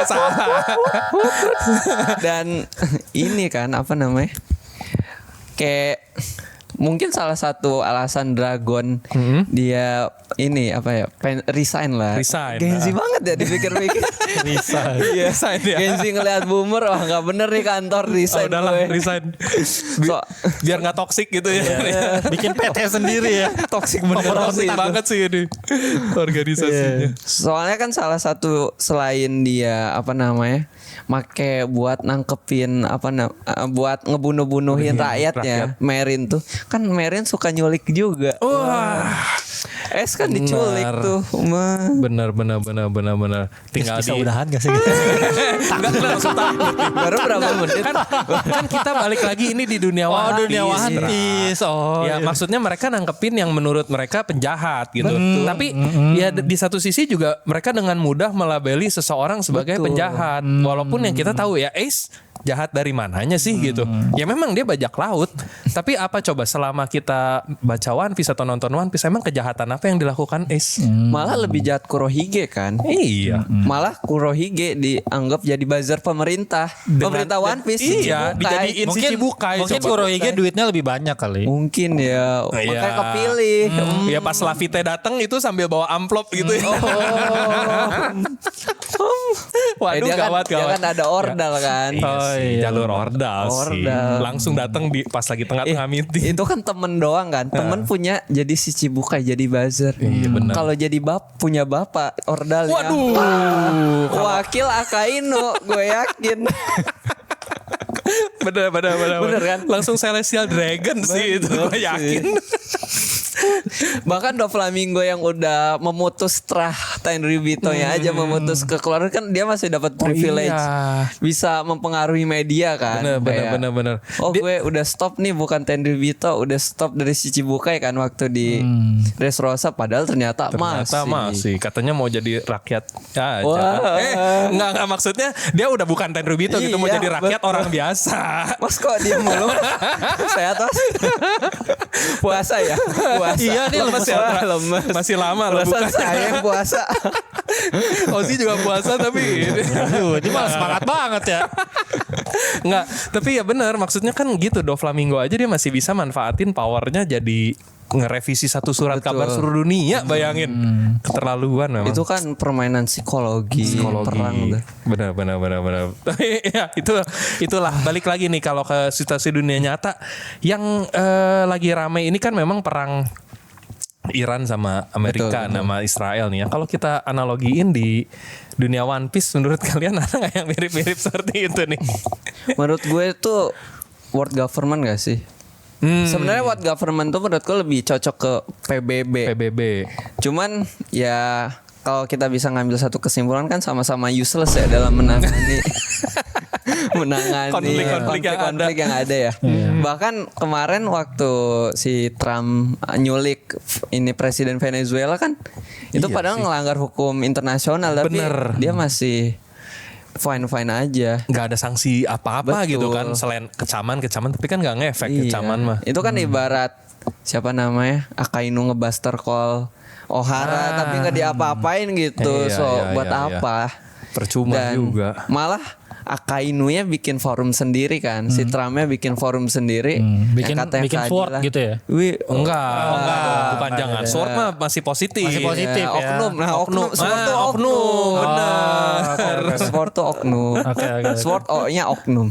Salah. Dan ini kan apa namanya? Kayak mungkin salah satu alasan Dragon dia ini apa ya resign lah. Resign, Gengsi banget ya dipikir-pikir. Bisa. Iya. Resign ya. Gengsi ngeliat Boomer, wah nggak bener nih kantor resign. Udahlah, gue. resign. So- Biar nggak toksik gitu ya. Bikin PT sendiri ya. Toxic bener Toksik sih. banget sih ini organisasinya. Soalnya kan salah satu selain dia apa namanya make buat nangkepin buat ngebunuh-bunuhin rakyatnya. Merin tuh kan Merin suka nyulik juga. Wah, Es kan diculik Benar. tuh. benar. Tinggal Bisa di udahan gak sih? Enggak langsung tamat. Baru berapa menit? Kan kita balik lagi ini di dunia Oh, One dunia Piece. One Piece. Oh, Ya iya. maksudnya mereka nangkepin yang menurut mereka penjahat gitu. Tapi ya di satu sisi juga mereka dengan mudah melabeli seseorang sebagai penjahat. Walaupun yang kita tahu ya Ace jahat dari mananya sih gitu. Ya memang dia bajak laut. Tapi apa coba selama kita baca One Piece atau nonton One Piece emang kejahatan apa yang dilakukan Ace? Malah lebih jahat Kurohige kan. Iya. Malah Kurohige dianggap jadi buzzer pemerintah. Pemerintah One Piece. Iya, Shichibukai. dijadiin si Shichibukai. Mungkin coba. Kurohige duitnya lebih banyak kali. Mungkin ya. Iya. Makanya kepilih. Ya pas Lafite datang itu sambil bawa amplop gitu ya. Waduh, dia gawat. dia kan ada ordal kan. Oh iya, jalur ordal sih. Ordal. Langsung datang di pas lagi tengah-tengah meeting. Itu kan temen doang kan. Temen punya jadi si Shichibukai jadi buzzer. Iya, benar. Kalau jadi punya bapak ordalnya. Waduh. Wakil Akainu, gue yakin. Bener Bener kan? Langsung Celestial Dragon sih itu gue sih. yakin. Bahkan Doflamingo yang udah memutus setelah Tenryubito-nya aja memutus ke keluarga kan dia masih dapat privilege. iya. Bisa mempengaruhi media kan. Kayak, Bener. Oh gue udah stop nih bukan Tenryubito, udah stop dari Shichibukai kan waktu di Dressrosa padahal ternyata masih. Katanya mau jadi rakyat aja. Wah. Enggak maksudnya dia udah bukan Tenryubito gitu mau Iya, jadi rakyat betul. orang biasa. Mas kok diem mulu? Sehat mas? Puasa ya? Puasa. Iya, nih lemes ya. Wah, lemes. Masih lama loh Perasaan bukannya. saya yang puasa. Ozi juga puasa tapi Aduh, ini malah semangat banget ya. Enggak, tapi ya benar maksudnya kan gitu Doflamingo aja dia masih bisa manfaatin powernya jadi ngerevisi satu surat Betul. kabar seluruh dunia, bayangin. Keterlaluan memang. Itu kan permainan psikologi. Perang tuh. Benar. Tapi ya itulah balik lagi nih kalau ke situasi dunia nyata yang lagi rame ini kan memang perang Iran sama Amerika Betul. sama Israel nih ya. Kalau kita analogiin di dunia One Piece menurut kalian ada nggak yang mirip-mirip seperti itu nih? Menurut gue itu world government gak sih? Sebenarnya world government tuh menurutku lebih cocok ke PBB. PBB. Cuman ya kalau kita bisa ngambil satu kesimpulan kan sama-sama useless ya dalam menangani Konflik-konflik yang ada ya. Bahkan kemarin waktu si Trump nyulik ini presiden Venezuela kan itu Iya padahal sih. ngelanggar hukum internasional tapi Bener. dia masih fine aja. Nggak ada sanksi apa-apa Betul. gitu kan selain kecaman tapi kan nggak ngefek kecaman mah. Itu kan ibarat siapa namanya Akainu ngebuster call Ohara tapi nggak diapa-apain gitu. Iya, So iya, buat iya, apa? Percuma Dan juga. malah Akainunya bikin forum sendiri kan. Si Trumpnya bikin forum sendiri. Bikin- Yang katanya bikin sword keadilan. gitu ya? Wih, Enggak. Bukan enggak jangan. ada. Sword mah masih positif. Masih positif ya. oknum. Nah, oknum. Sword tuh Ah, oknum. Benar. Sword tuh oknum. Oke. Sword O-nya oknum.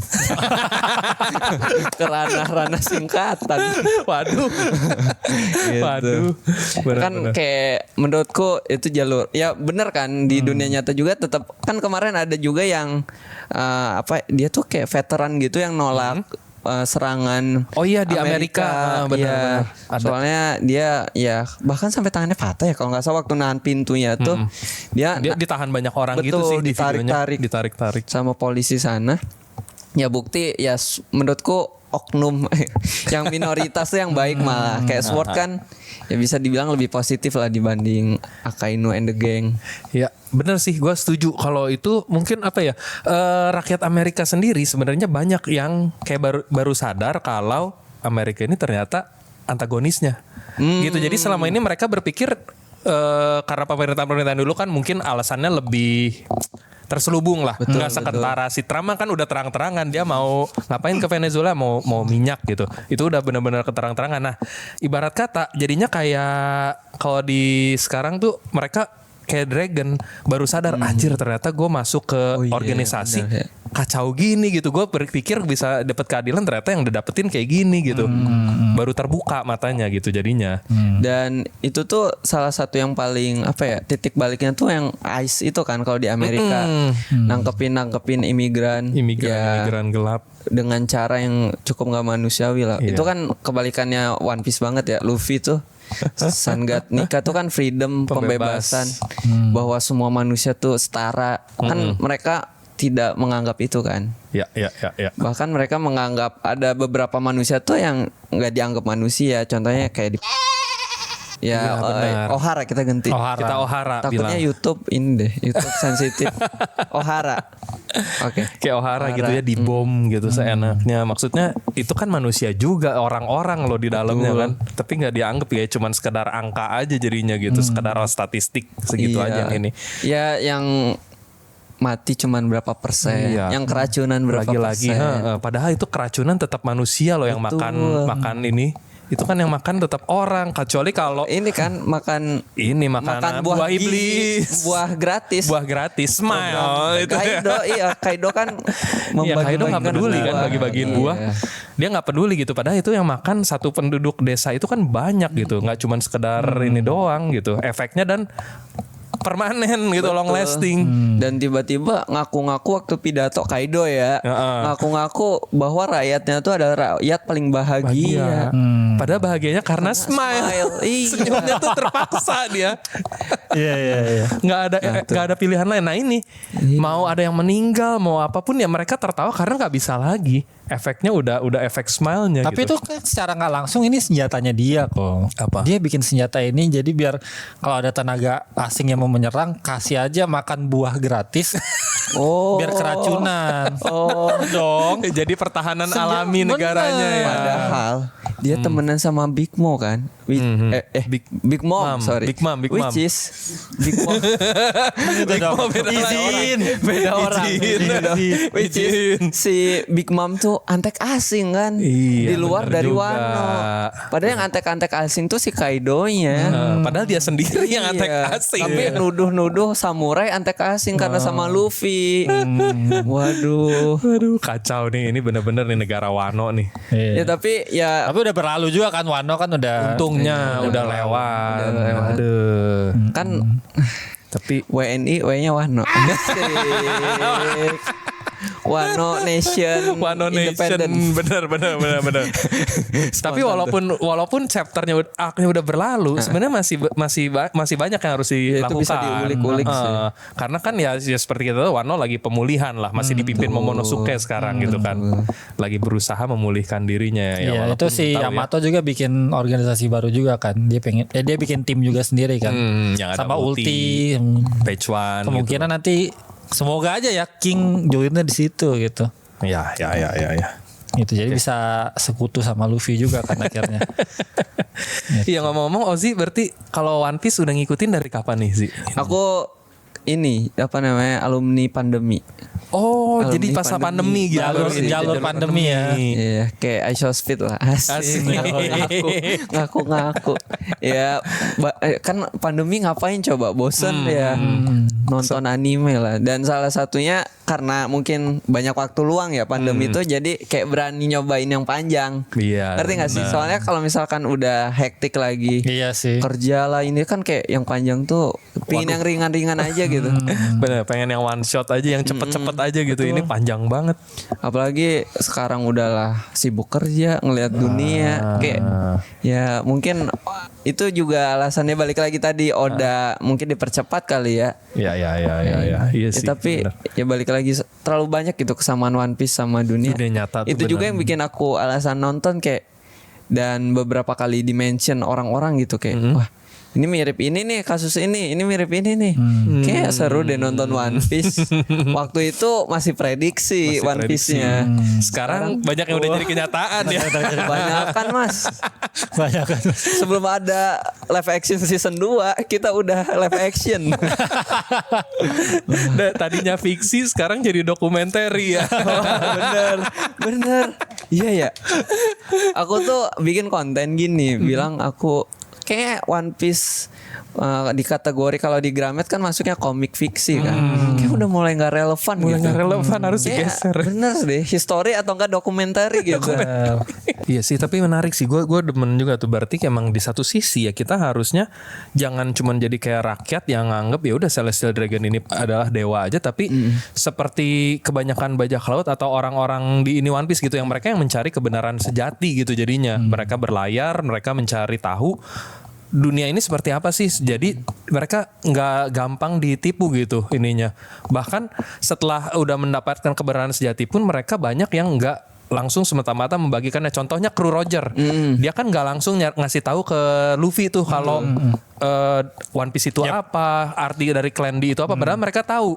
ke ranah-ranah singkatan. Waduh. Gitu. Waduh. Kan kayak menurutku itu jalur ya bener kan di dunia nyata juga tetap kan kemarin ada juga yang dia tuh kayak veteran gitu yang nolak serangan Oh iya, di Amerika. Benar, Iya. benar. Ada. Soalnya dia ya bahkan sampai tangannya patah ya kalau nggak salah waktu nahan pintunya tuh dia Dia ditahan banyak orang gitu Betul, sih di videonya. ditarik-tarik. Ditarik-tarik. sama polisi sana. Ya bukti ya menurutku oknum yang minoritas tuh yang baik malah. Kayak Sword kan ya bisa dibilang lebih positif lah dibanding Akainu and the Gang. Ya bener sih, gue setuju kalau itu mungkin apa ya, rakyat Amerika sendiri sebenarnya banyak yang kayak baru sadar kalau Amerika ini ternyata antagonisnya gitu. Jadi selama ini mereka berpikir karena pemerintahan dulu kan mungkin alasannya lebih terselubung lah, nggak sekentara. Si Trump kan udah terang-terangan dia mau ngapain ke Venezuela, mau minyak gitu. Itu udah benar-benar keterang-terangan. Nah, ibarat kata jadinya kayak kalau di sekarang tuh mereka kayak Dragon baru sadar anjir ternyata gue masuk ke organisasi bener, ya. kacau gini gitu. Gue berpikir bisa dapat keadilan, ternyata yang udah dapetin kayak gini gitu. Baru terbuka matanya gitu jadinya. Dan itu tuh salah satu yang paling apa ya, titik baliknya tuh yang ICE itu kan kalau di Amerika nangkepin imigran gelap dengan cara yang cukup nggak manusiawi lah. Iya. Itu kan kebalikannya One Piece banget ya. Luffy tuh Sun God Nika tuh kan freedom, pembebasan, bahwa semua manusia tuh setara. Kan mereka tidak menganggap itu kan. Ya. Bahkan mereka menganggap ada beberapa manusia tuh yang nggak dianggap manusia. Contohnya kayak di benar. Ohara kita ganti. Kita Ohara Takutnya bilang. YouTube ini deh, YouTube sensitif. Ohara. Oke. Kayak Ohara gitu ya, dibom gitu seenaknya. Maksudnya itu kan manusia juga, orang-orang loh di dalamnya kan. Tapi nggak dianggap ya, cuman sekedar angka aja jadinya gitu, sekedar statistik segitu Iya. aja yang ini. Ya yang mati cuman berapa persen, Iya. yang keracunan berapa Lagi-lagi, persen. padahal itu keracunan tetap manusia loh yang makan ini. Itu kan yang makan tetap orang, kecuali kalau Ini kan makan makanan buah gizi, iblis. buah gratis. Buah gratis, smile itu ya. Kaido kan Iya, Kaido nggak peduli kan buah. bagi-bagiin Iya. buah. Dia nggak peduli gitu. Padahal itu yang makan satu penduduk desa itu kan banyak gitu. Nggak cuma sekedar ini doang gitu. Efeknya dan permanen gitu, long lasting. Dan tiba-tiba ngaku-ngaku waktu pidato Kaido ya, ngaku-ngaku bahwa rakyatnya tuh adalah rakyat paling bahagia. Padahal bahagianya karena smile. Iya. Senyumnya tuh terpaksa dia. Iya. Nggak ada pilihan lain. Nah ini mau ada yang meninggal, mau apapun ya mereka tertawa karena nggak bisa lagi. Efeknya udah efek smile-nya. Tapi gitu. itu kan secara nggak langsung ini senjatanya dia kok. Apa? Dia bikin senjata ini jadi biar kalau ada tenaga asing yang mau menyerang, kasih aja makan buah gratis. Biar keracunan. Dong. Jadi pertahanan alami negaranya ya. Padahal dia temenan sama Big Mom kan. Big Mom, sorry. Big Mom. Which is Big Mom. Beda orang. Which is si Big Mom tuh antek asing kan. Iya, Di luar bener dari juga. Wano. Padahal yang antek-antek asing tuh si Kaido-nya. Padahal dia sendiri yang antek asing. Tapi nuduh-nuduh samurai antek asing karena sama Luffy. Waduh. Aduh kacau nih, ini bener-bener nih negara Wano nih. Ya tapi ya Tapi udah berlalu juga kan, Wano kan udah. Untungnya udah lewat. Udah lewat. Aduh. kan Tapi WNI W-nya Wano. Asik. Wano Nation Wano Nation Independent. bener. Tapi walaupun chapternya arc-nya udah berlalu, sebenarnya masih banyak yang harus dilakukan. itu bisa diulik-ulik sih. Karena kan ya seperti kita tahu Wano lagi pemulihan lah, masih dipimpin Momonosuke sekarang gitu kan. Lagi berusaha memulihkan dirinya ya. Iya, itu walaupun si tahu ya. Yamato juga bikin organisasi baru juga kan. Dia bikin tim juga sendiri kan. Yang ada Sama Ulti. Page One. Kemungkinan nanti semoga aja ya King joinnya di situ gitu. Ya. Gitu. Jadi bisa sekutu sama Luffy juga kan akhirnya. Iya ngomong-ngomong Ozzy berarti kalau One Piece udah ngikutin dari kapan nih Zi? Aku ini apa namanya alumni pandemi. Oh Alumni jadi pas pandemi gitu. Jalur pandemi ya. Iya, kayak iShowSpeed lah. Asik. Ngaku-ngaku. Ya, kan pandemi ngapain coba? Bosen ya. Nonton anime lah. Dan salah satunya karena mungkin banyak waktu luang ya pandemi itu, jadi kayak berani nyobain yang panjang. Iya. Ngerti gak sih? Soalnya kalau misalkan udah hektik lagi, Iya sih. kerja lah ini kan kayak yang panjang tuh pingin yang ringan-ringan aja gitu. Bener, pengen yang one shot aja, yang cepet-cepet aja gitu. Ini panjang banget. Apalagi sekarang udahlah sibuk kerja, ngelihat dunia, kayak ya mungkin itu juga alasannya balik lagi tadi Oda mungkin dipercepat kali ya. Ya. Iya Ya, sih. tapi bener. ya balik lagi terlalu banyak gitu kesamaan One Piece sama dunia. Dunia nyata tuh Itu juga bener. yang bikin aku alasan nonton kayak, dan beberapa kali dimention orang-orang gitu kayak wah ini mirip ini nih kasus ini mirip ini nih. Kayak seru deh nonton One Piece. Waktu itu masih prediksi One Piece-nya. Sekarang banyak yang udah jadi kenyataan ya. Banyak kan Mas. Banyak kan. Sebelum ada live action season 2 kita udah live action. Tadinya fiksi, sekarang jadi dokumenter ya. Bener. Iya ya. Aku tuh bikin konten gini, bilang aku kayak One Piece di kategori kalau di Gramet kan masuknya komik fiksi kan. Kayak udah mulai nggak relevan gitu. Nggak relevan, harus Kayak digeser. bener deh, history atau enggak dokumenter gitu. Iya sih, tapi menarik sih. Gue demen juga tuh. Berarti emang di satu sisi ya kita harusnya jangan cuman jadi kayak rakyat yang nganggep ya udah Celestial Dragon ini adalah dewa aja, tapi seperti kebanyakan bajak laut atau orang-orang di ini One Piece gitu yang mereka yang mencari kebenaran sejati gitu jadinya. Mereka berlayar, mereka mencari tahu dunia ini seperti apa sih. Jadi mereka nggak gampang ditipu gitu ininya. Bahkan setelah udah mendapatkan kebenaran sejati pun mereka banyak yang nggak langsung semata-mata membagikannya. Contohnya kru Roger, dia kan nggak langsung ngasih tahu ke Luffy tuh kalau One Piece itu apa, arti dari clan D itu apa. Padahal mereka tahu.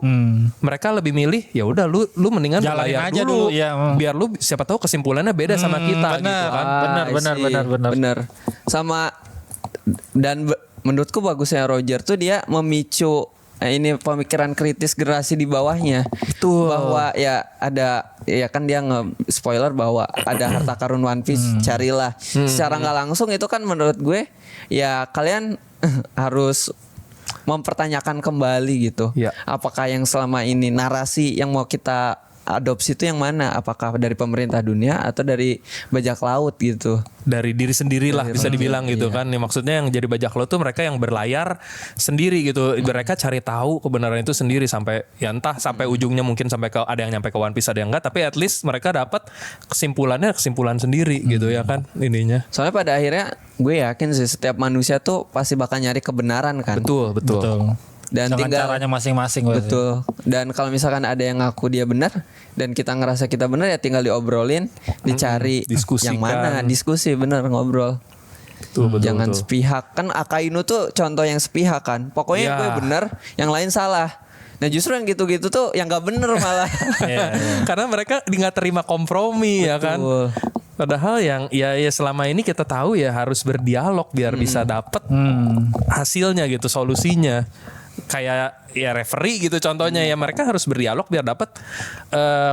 Mereka lebih milih ya udah lu mendingan Jalanin berlayar aja dulu, dulu, ya. biar lu siapa tahu kesimpulannya beda sama kita gitu kan. Benar. Sama dan menurutku bagusnya Roger tuh dia memicu ini pemikiran kritis generasi di bawahnya. Betul. Bahwa ya ada ya kan dia nge-spoiler bahwa ada harta karun One Piece, carilah. Secara nggak langsung itu kan menurut gue ya kalian harus mempertanyakan kembali gitu. Ya. Apakah yang selama ini narasi yang mau kita adopsi itu yang mana? Apakah dari pemerintah dunia atau dari bajak laut gitu? Dari diri sendiri lah bisa dibilang gitu kan. Ya, maksudnya yang jadi bajak laut tuh mereka yang berlayar sendiri gitu. Mereka cari tahu kebenaran itu sendiri sampai ya entah sampai ujungnya mungkin sampai ke ada yang nyampe ke One Piece ada yang enggak, tapi at least mereka dapat kesimpulan sendiri gitu ya kan ininya. Soalnya pada akhirnya gue yakin sih setiap manusia tuh pasti bakal nyari kebenaran kan. Betul. Dan Dengan tinggal caranya masing-masing. berarti. betul. Dan kalau misalkan ada yang ngaku dia benar dan kita ngerasa kita benar ya tinggal diobrolin, dicari Diskusikan. yang mana, diskusi bener ngobrol. Betul, Jangan betul. sepihak. Kan Akainu tuh contoh yang sepihak kan. Pokoknya Ya. gue benar, yang lain salah. Nah justru yang gitu-gitu tuh yang gak bener malah. Karena mereka nggak terima kompromi ya kan. Betul. Padahal yang ya selama ini kita tahu ya harus berdialog biar bisa dapet hasilnya gitu, solusinya. Kayak ya referee gitu contohnya ya mereka harus berdialog biar dapat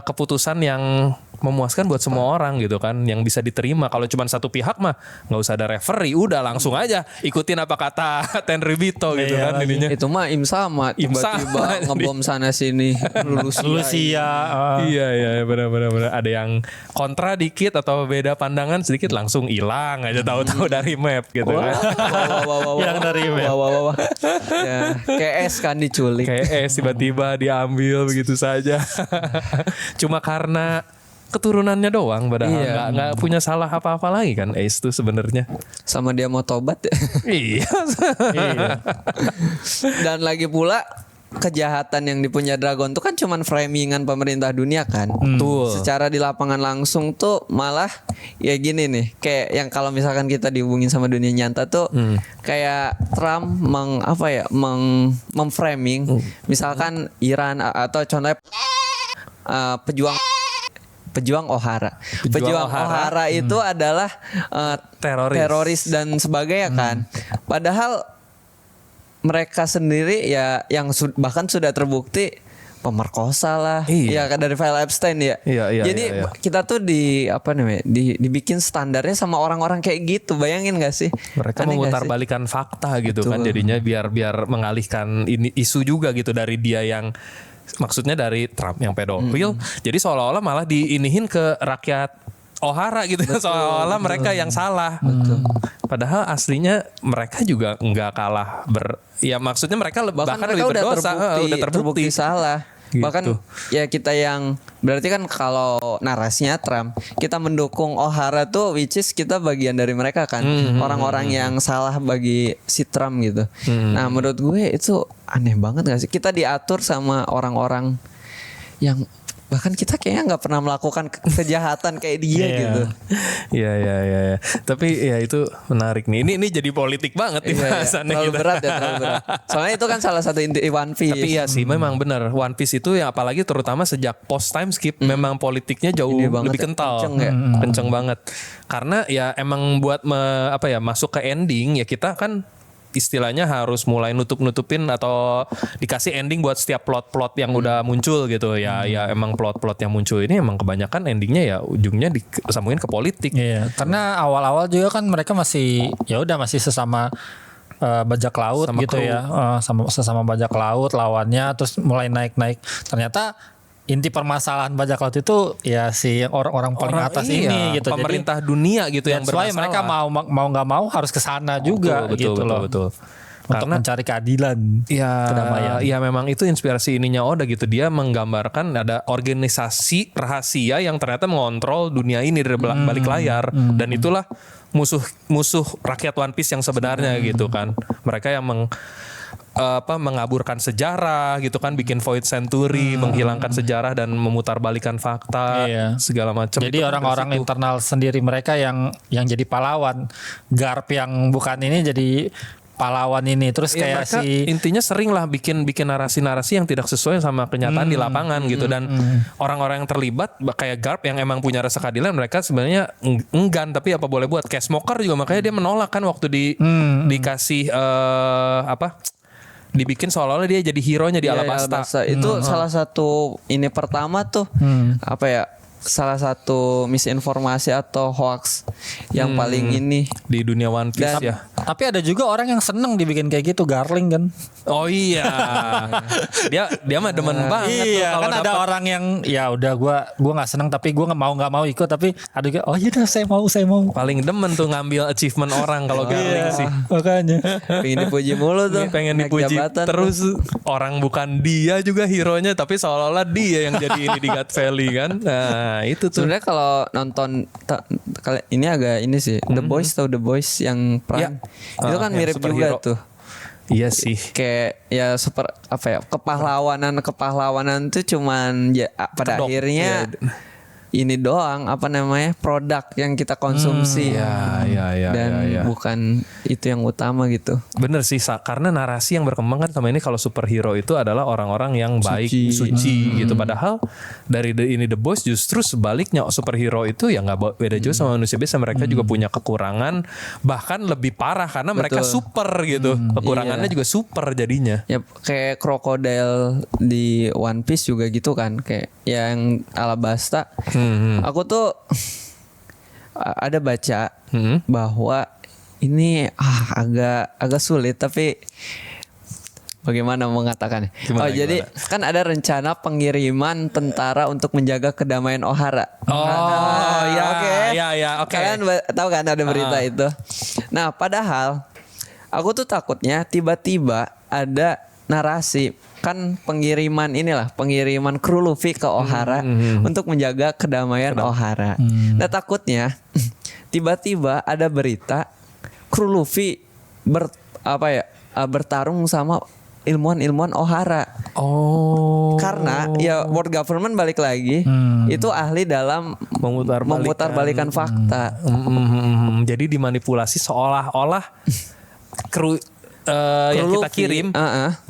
keputusan yang memuaskan buat semua orang gitu kan, yang bisa diterima. Kalau cuma satu pihak mah nggak usah ada referee, udah langsung aja ikutin apa kata Tenryubito gitu kan ininya. Itu mah Im sama tiba-tiba ngebom sana sini Lucia. Iya benar. Ada yang kontra dikit atau beda pandangan sedikit langsung hilang aja tahu-tahu dari map gitu kan. Yang dari map. Wah. Ya, kayak es kan diculik. Kayak tiba-tiba diambil begitu saja. Cuma karena keturunannya doang padahal nggak punya salah apa-apa lagi kan Ace tuh sebenarnya. Sama dia mau tobat ya. Iya. Dan lagi pula kejahatan yang dipunya Dragon tuh kan cuman framingan pemerintah dunia kan. Betul. Secara di lapangan langsung tuh malah ya gini nih, kayak yang kalau misalkan kita dihubungin sama dunia nyata tuh kayak Trump memframing misalkan Iran atau contohnya pejuang Ohara. Pejuang Ohara itu adalah teroris dan sebagainya kan. Padahal mereka sendiri ya yang bahkan sudah terbukti pemerkosa lah. Iya. Ya dari file Epstein ya. Iya, Jadi kita tuh dibikin standarnya sama orang-orang kayak gitu. Bayangin gak sih? Mereka Aneh gak sih? memutarbalikkan fakta gitu kan jadinya biar mengalihkan ini isu juga gitu dari dia yang maksudnya dari Trump yang pedofil. Jadi seolah-olah malah diinihin ke rakyat Ohara gitu ya, seolah-olah mereka yang salah. Padahal aslinya mereka juga nggak kalah ya maksudnya mereka bahkan mereka lebih berdosa, udah terbukti salah. Gitu. Bahkan ya kita yang berarti kan kalau narasinya Trump, kita mendukung Ohara tuh which is kita bagian dari mereka kan. Orang-orang yang salah bagi si Trump gitu. Nah, menurut gue itu aneh banget gak sih? Kita diatur sama orang-orang yang bahkan kita kayaknya nggak pernah melakukan kejahatan kayak dia gitu. Iya. Tapi ya itu menarik nih. Ini jadi politik banget nih bahasannya. Terlalu berat ya, terlalu berat. Soalnya itu kan salah satu inti One Piece. Tapi iya sih, memang benar. One Piece itu yang apalagi terutama sejak post time skip memang politiknya jauh lebih kental, kenceng banget. Karena ya emang buat masuk ke ending ya kita kan istilahnya harus mulai nutup-nutupin atau dikasih ending buat setiap plot-plot yang udah muncul gitu ya. Ya emang plot-plot yang muncul ini emang kebanyakan endingnya ya ujungnya disambungin ke politik. Iya, karena awal-awal juga kan mereka masih sesama bajak laut sama gitu kru. Ya, sesama bajak laut lawannya terus mulai naik-naik. Ternyata inti permasalahan bajak laut itu ya si orang-orang paling atas ini gitu. Pemerintah dunia gitu yang bermasalah. Mereka mau nggak mau harus ke sana juga betul. Untuk mencari keadilan, kedamaian. Ya memang itu inspirasi ininya Oda gitu. Dia menggambarkan ada organisasi rahasia yang ternyata mengontrol dunia ini dari balik layar dan itulah musuh rakyat One Piece yang sebenarnya gitu kan. Mereka yang mengaburkan sejarah gitu kan, bikin void century, menghilangkan sejarah dan memutarbalikkan fakta segala macam. Jadi orang-orang internal sendiri mereka yang jadi pahlawan, Garp yang bukan ini jadi pahlawan ini terus kayak intinya sering lah bikin narasi-narasi yang tidak sesuai sama kenyataan di lapangan gitu dan orang-orang yang terlibat kayak Garp yang emang punya rasa keadilan mereka sebenarnya enggan tapi apa boleh buat. Kayak Smoker juga makanya dia menolak kan waktu dikasih dibikin seolah-olah dia jadi hero-nya di Alabasta. Itu salah satu ini pertama tuh salah satu misinformasi atau hoax yang paling ini di dunia One Piece ya. Tapi ada juga orang yang seneng dibikin kayak gitu, Garling kan. Oh iya. dia mah demen banget tuh kan ada orang yang ya udah gua enggak seneng tapi gua enggak mau ikut tapi ada juga oh iya dah saya mau. Paling demen tuh ngambil achievement orang kalau Garling sih. Makanya pengen dipuji mulu tuh. Pengen dipuji terus orang bukan dia juga hero-nya tapi seolah-olah dia yang jadi ini di God Valley kan. Nah, itu tuh. Sebenarnya kalau nonton ini agak ini sih. The Boys The Boys yang Prime. Itu kan mirip juga tuh. Iya sih. Kayak ya kepahlawanan tuh cuman pada akhirnya ini doang produk yang kita konsumsi bukan itu yang utama gitu. Bener sih karena narasi yang berkembang kan sama ini kalau superhero itu adalah orang-orang yang baik suci gitu padahal dari The Boys justru sebaliknya superhero itu ya nggak beda jauh sama manusia biasa mereka juga punya kekurangan bahkan lebih parah karena mereka super gitu kekurangannya juga super jadinya ya kayak Crocodile di One Piece juga gitu kan kayak yang Alabasta. Aku tuh ada baca bahwa ini agak sulit tapi bagaimana mengatakannya? Jadi kan ada rencana pengiriman tentara untuk menjaga kedamaian Ohara. Oke. Kalian tahu kan ada berita itu. Nah, padahal aku tuh takutnya tiba-tiba ada narasi kan pengiriman kru Luffy ke Ohara untuk menjaga kedamaian Ohara. Nah takutnya tiba-tiba ada berita kru Luffy bertarung sama ilmuwan Ohara. Karena ya world government balik lagi itu ahli dalam memutarbalikkan fakta. Jadi dimanipulasi seolah-olah kru yang kita kirim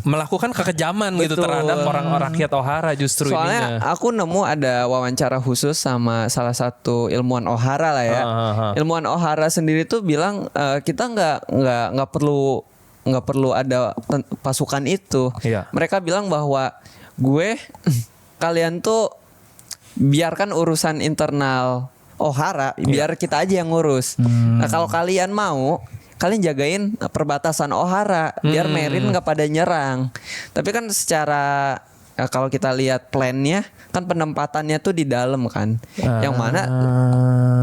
melakukan kekejaman gitu terhadap orang-orang rakyat Ohara justru soalnya ininya. Aku nemu ada wawancara khusus sama salah satu ilmuwan Ohara lah ya. Ilmuwan Ohara sendiri tuh bilang kita nggak perlu ada pasukan itu. Mereka bilang bahwa kalian tuh biarkan urusan internal Ohara biar kita aja yang ngurus. Nah kalau kalian mau kalian jagain perbatasan Ohara biar Merin nggak pada nyerang. Tapi kan secara ya kalau kita lihat plannya kan penempatannya tuh di dalam kan. Yang mana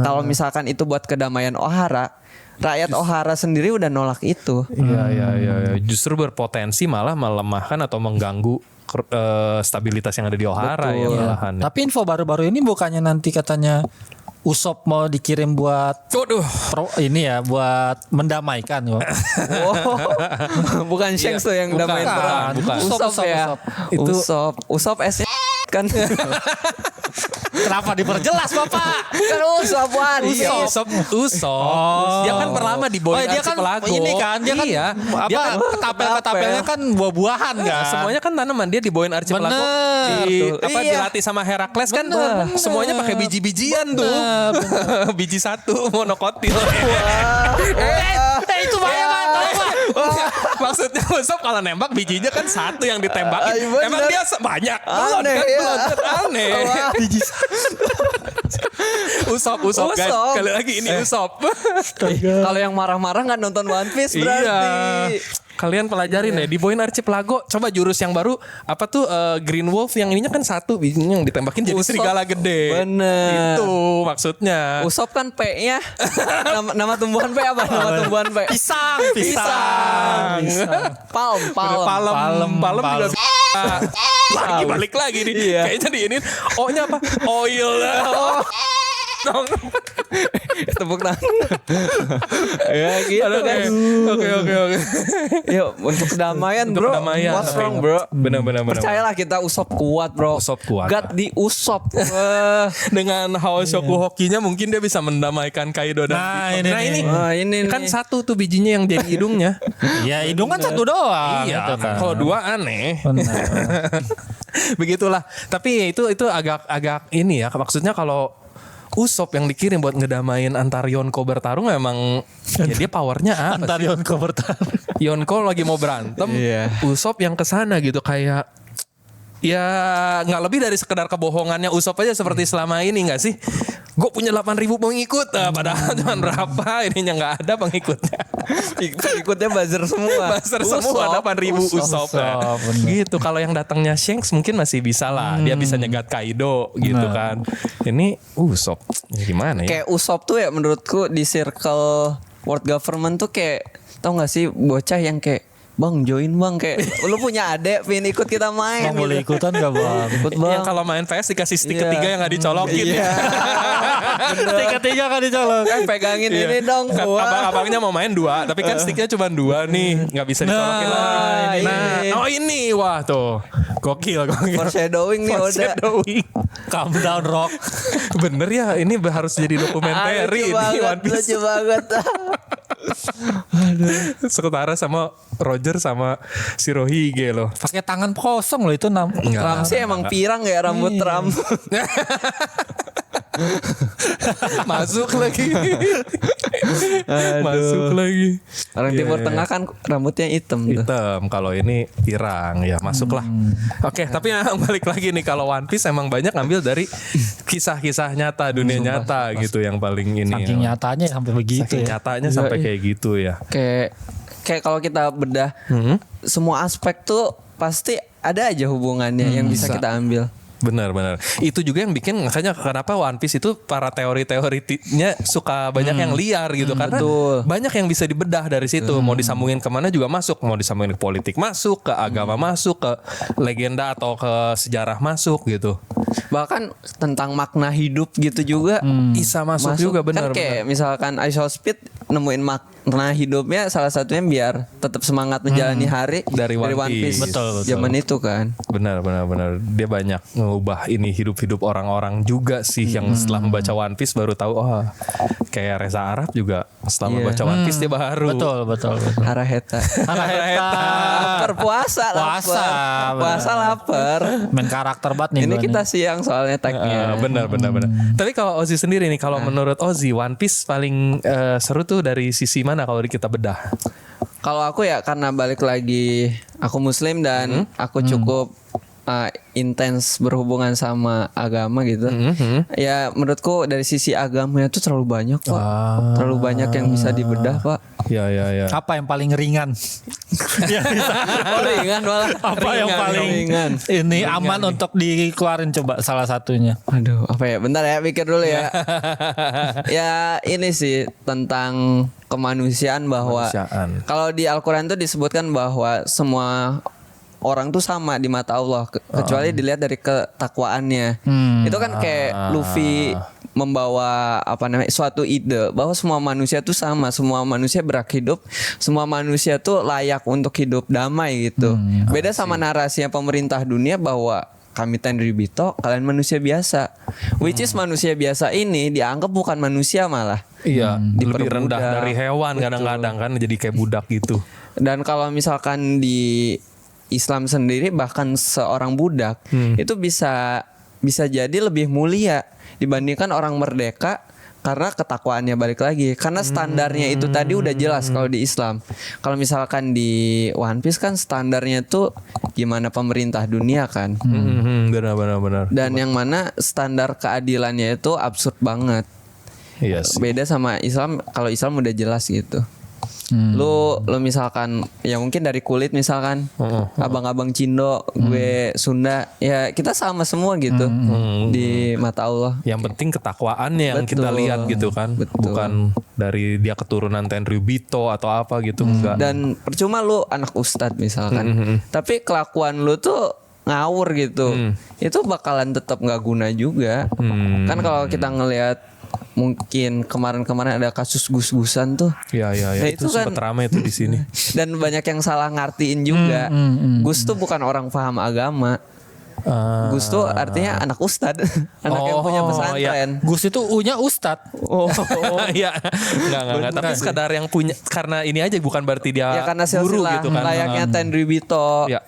kalau misalkan itu buat kedamaian Ohara, rakyat Ohara sendiri udah nolak itu. Iya. Justru berpotensi malah melemahkan atau mengganggu stabilitas yang ada di Ohara ya malahan. Tapi info baru-baru ini bukannya nanti katanya Usop mau dikirim buat ini ya buat mendamaikan kok. Bukan Shanks tuh yang damain perang. Bukan. Usop ya. Itu Usop S kan. Kenapa diperjelas Bapak? Kan Usop Wan. Usop. Dia kan perlama di Boy dia kan Archipelago. ini kan dia kan dia kan ketapel-ketapelnya kan buah-buahan kan. Semuanya kan tanaman dia di Boy Archipelago. Dilatih sama Herakles kan. Semuanya pakai biji-bijian tuh. Biji satu monokotil. Itu bahaya banget. Maksudnya Usop kalau nembak bijinya kan satu yang ditembakin. Emang dia banyak. Aneh. Biji Usop guys. Kali lagi ini Usop. Kalau yang marah-marah nggak nonton One Piece berarti. Iya. Kalian pelajarin deh di Boy Archipelago. Coba jurus yang baru apa tuh Green Wolf yang ininya kan satu bijinya yang ditembakin jadi serigala gede. Bener. Itu maksudnya. Usop kan P-nya. nama tumbuhan P apa? Nama tumbuhan P. Pisang. Palm. Palem juga lagi balik lagi nih. Iya. Kayaknya di ini O-nya apa? Oil. Tepuk tangan. Ya gitu kan. Oke. Yuk untuk kedamaian bro. What's wrong bro? Benar. Percayalah kita Usop kuat bro. Usop kuat. God di Usop. Dengan Hao Shoku Hokinya mungkin dia bisa mendamaikan Kaido dan ini kan satu tuh bijinya yang jadi hidungnya. Ya hidung kan satu doang. Iya. Gitu kan. Kalau dua aneh. Benar. Begitulah. Tapi itu agak ini ya. Maksudnya kalau Usop yang dikirim buat ngedamain antar Yonko bertarung emang ya dia powernya apa Antar sih? Yonko bertarung. Yonko lagi mau berantem, Usop yang kesana gitu kayak ya nggak lebih dari sekedar kebohongannya Usop aja seperti selama ini nggak sih? Gue punya 8.000 pengikut, padahal cuma berapa ininya nggak ada pengikutnya. Ikutnya buzzer semua. Buzzer semua 8.000 Usop. Gitu. Kalau yang datangnya Shanks mungkin masih bisa lah. Dia bisa nyegat Kaido gitu kan. Ini Usop. Ya gimana ya? Kayak Usop tuh ya menurutku di circle world government tuh kayak tau gak sih bocah yang kayak Bang join bang kayak lu punya adek pengen ikut kita main. Bang boleh ikutan gak bang? Ikut bang. Yang kalau main PS dikasih stick ketiga yang gak dicolokin. Stick ketiga kan dicolok. Pegangin ini dong. Kan abang-abangnya mau main 2, tapi kan sticknya cuma 2 nih, nggak bisa dicolokin lagi. Ini wah tuh, gokil. Foreshadowing nih udah. Foreshadowing. Calm down rock. Bener ya, ini harus jadi dokumenter ini One Piece. Lucu banget. Setara sama Roger sama Shirohige loh. Pakai tangan kosong loh itu Ramsey emang pirang ya rambut Ram. Masuk lagi. Masuk lagi. Orang Timur Tengah kan rambutnya hitam tuh. Hitam, kalau ini pirang ya masuklah. Oke, tapi balik lagi nih kalau One Piece emang banyak ngambil dari kisah-kisah nyata dunia nyata gitu yang paling ini. Saking nyatanya sampai begitu Saking ya. nyatanya sampai kayak gitu ya. Kayak kalau kita bedah semua aspek tuh pasti ada aja hubungannya yang bisa kita ambil. Benar. Itu juga yang bikin makanya kenapa One Piece itu para teori-teorinya suka banyak yang liar gitu karena banyak yang bisa dibedah dari situ. Mau disambungin kemana juga masuk. Mau disambungin ke politik masuk, ke agama masuk, ke legenda atau ke sejarah masuk gitu. Bahkan tentang makna hidup gitu juga Bisa masuk juga benar. Kan kayak misalkan Speed nemuin makna hidupnya salah satunya biar tetap semangat menjalani hari Dari One Piece. Betul. Zaman itu kan. Benar. Dia banyak ngubah ini hidup orang-orang juga sih yang setelah membaca One Piece baru tahu kayak Reza Arab juga setelah membaca One Piece dia baru. Betul. Haraheta. Lapar puasa lapar. Main karakter banget nih. Ini gua kita nih. siang soalnya tagnya. Benar. Tapi kalau Ozzy sendiri nih, kalau menurut Ozzy One Piece paling seru tuh dari sisi mana kalau kita bedah? Kalau aku ya karena balik lagi aku Muslim dan aku cukup intens berhubungan sama agama gitu. Ya menurutku dari sisi agamanya tuh terlalu banyak Pak. Terlalu banyak yang bisa dibedah Pak. Ya. Apa yang paling ringan? Ya, bisa. Ringan malah. Apa yang paling ringan? ini aman untuk dikeluarin coba salah satunya. Aduh, apa ya? Bentar ya, pikir dulu ya. Ya ini sih tentang kemanusiaan bahwa kalau di Al-Quran tuh disebutkan bahwa semua orang tuh sama di mata Allah kecuali dilihat dari ketakwaannya. Itu kan kayak Luffy membawa suatu ide bahwa semua manusia tuh sama, semua manusia berhak hidup, semua manusia tuh layak untuk hidup damai gitu. Beda sama narasinya pemerintah dunia bahwa kami Tenryubito, kalian manusia biasa. Which is manusia biasa ini dianggap bukan manusia malah. Iya, lebih Diperbudak. rendah dari hewan kadang-kadang kan jadi kayak budak gitu. Dan kalau misalkan di Islam sendiri bahkan seorang budak itu bisa jadi lebih mulia dibandingkan orang merdeka karena ketakwaannya balik lagi. Karena standarnya itu tadi udah jelas kalau di Islam. Kalau misalkan di One Piece kan standarnya tuh gimana pemerintah dunia kan. Benar. Dan yang mana standar keadilannya itu absurd banget. Iya sih. Beda sama Islam. Kalau Islam udah jelas gitu. Lu misalkan ya mungkin dari kulit misalkan abang-abang Cindo, gue Sunda, ya kita sama semua gitu di mata Allah. Yang penting ketakwaannya yang kita Betul. lihat gitu kan. Betul. Bukan dari dia keturunan Tenryubito atau apa gitu enggak. Dan percuma lu anak ustadz misalkan, tapi kelakuan lu tuh ngawur gitu, itu bakalan tetap nggak guna juga. Kan kalau kita ngelihat mungkin kemarin-kemarin ada kasus gus-gusan tuh. Ya. Nah, itu itu kan- sempat ramai tuh di sini. Dan banyak yang salah ngartiin juga. Gus tuh bukan orang paham agama. Gus tuh artinya anak ustad, anak yang punya pesantren. Gus itu U-nya Ustad. Oh, Iya. Enggak. Tapi sekadar yang punya karena ini aja bukan berarti dia ya karena guru silsilah gitu kan. layaknya Tenryubito. Ya.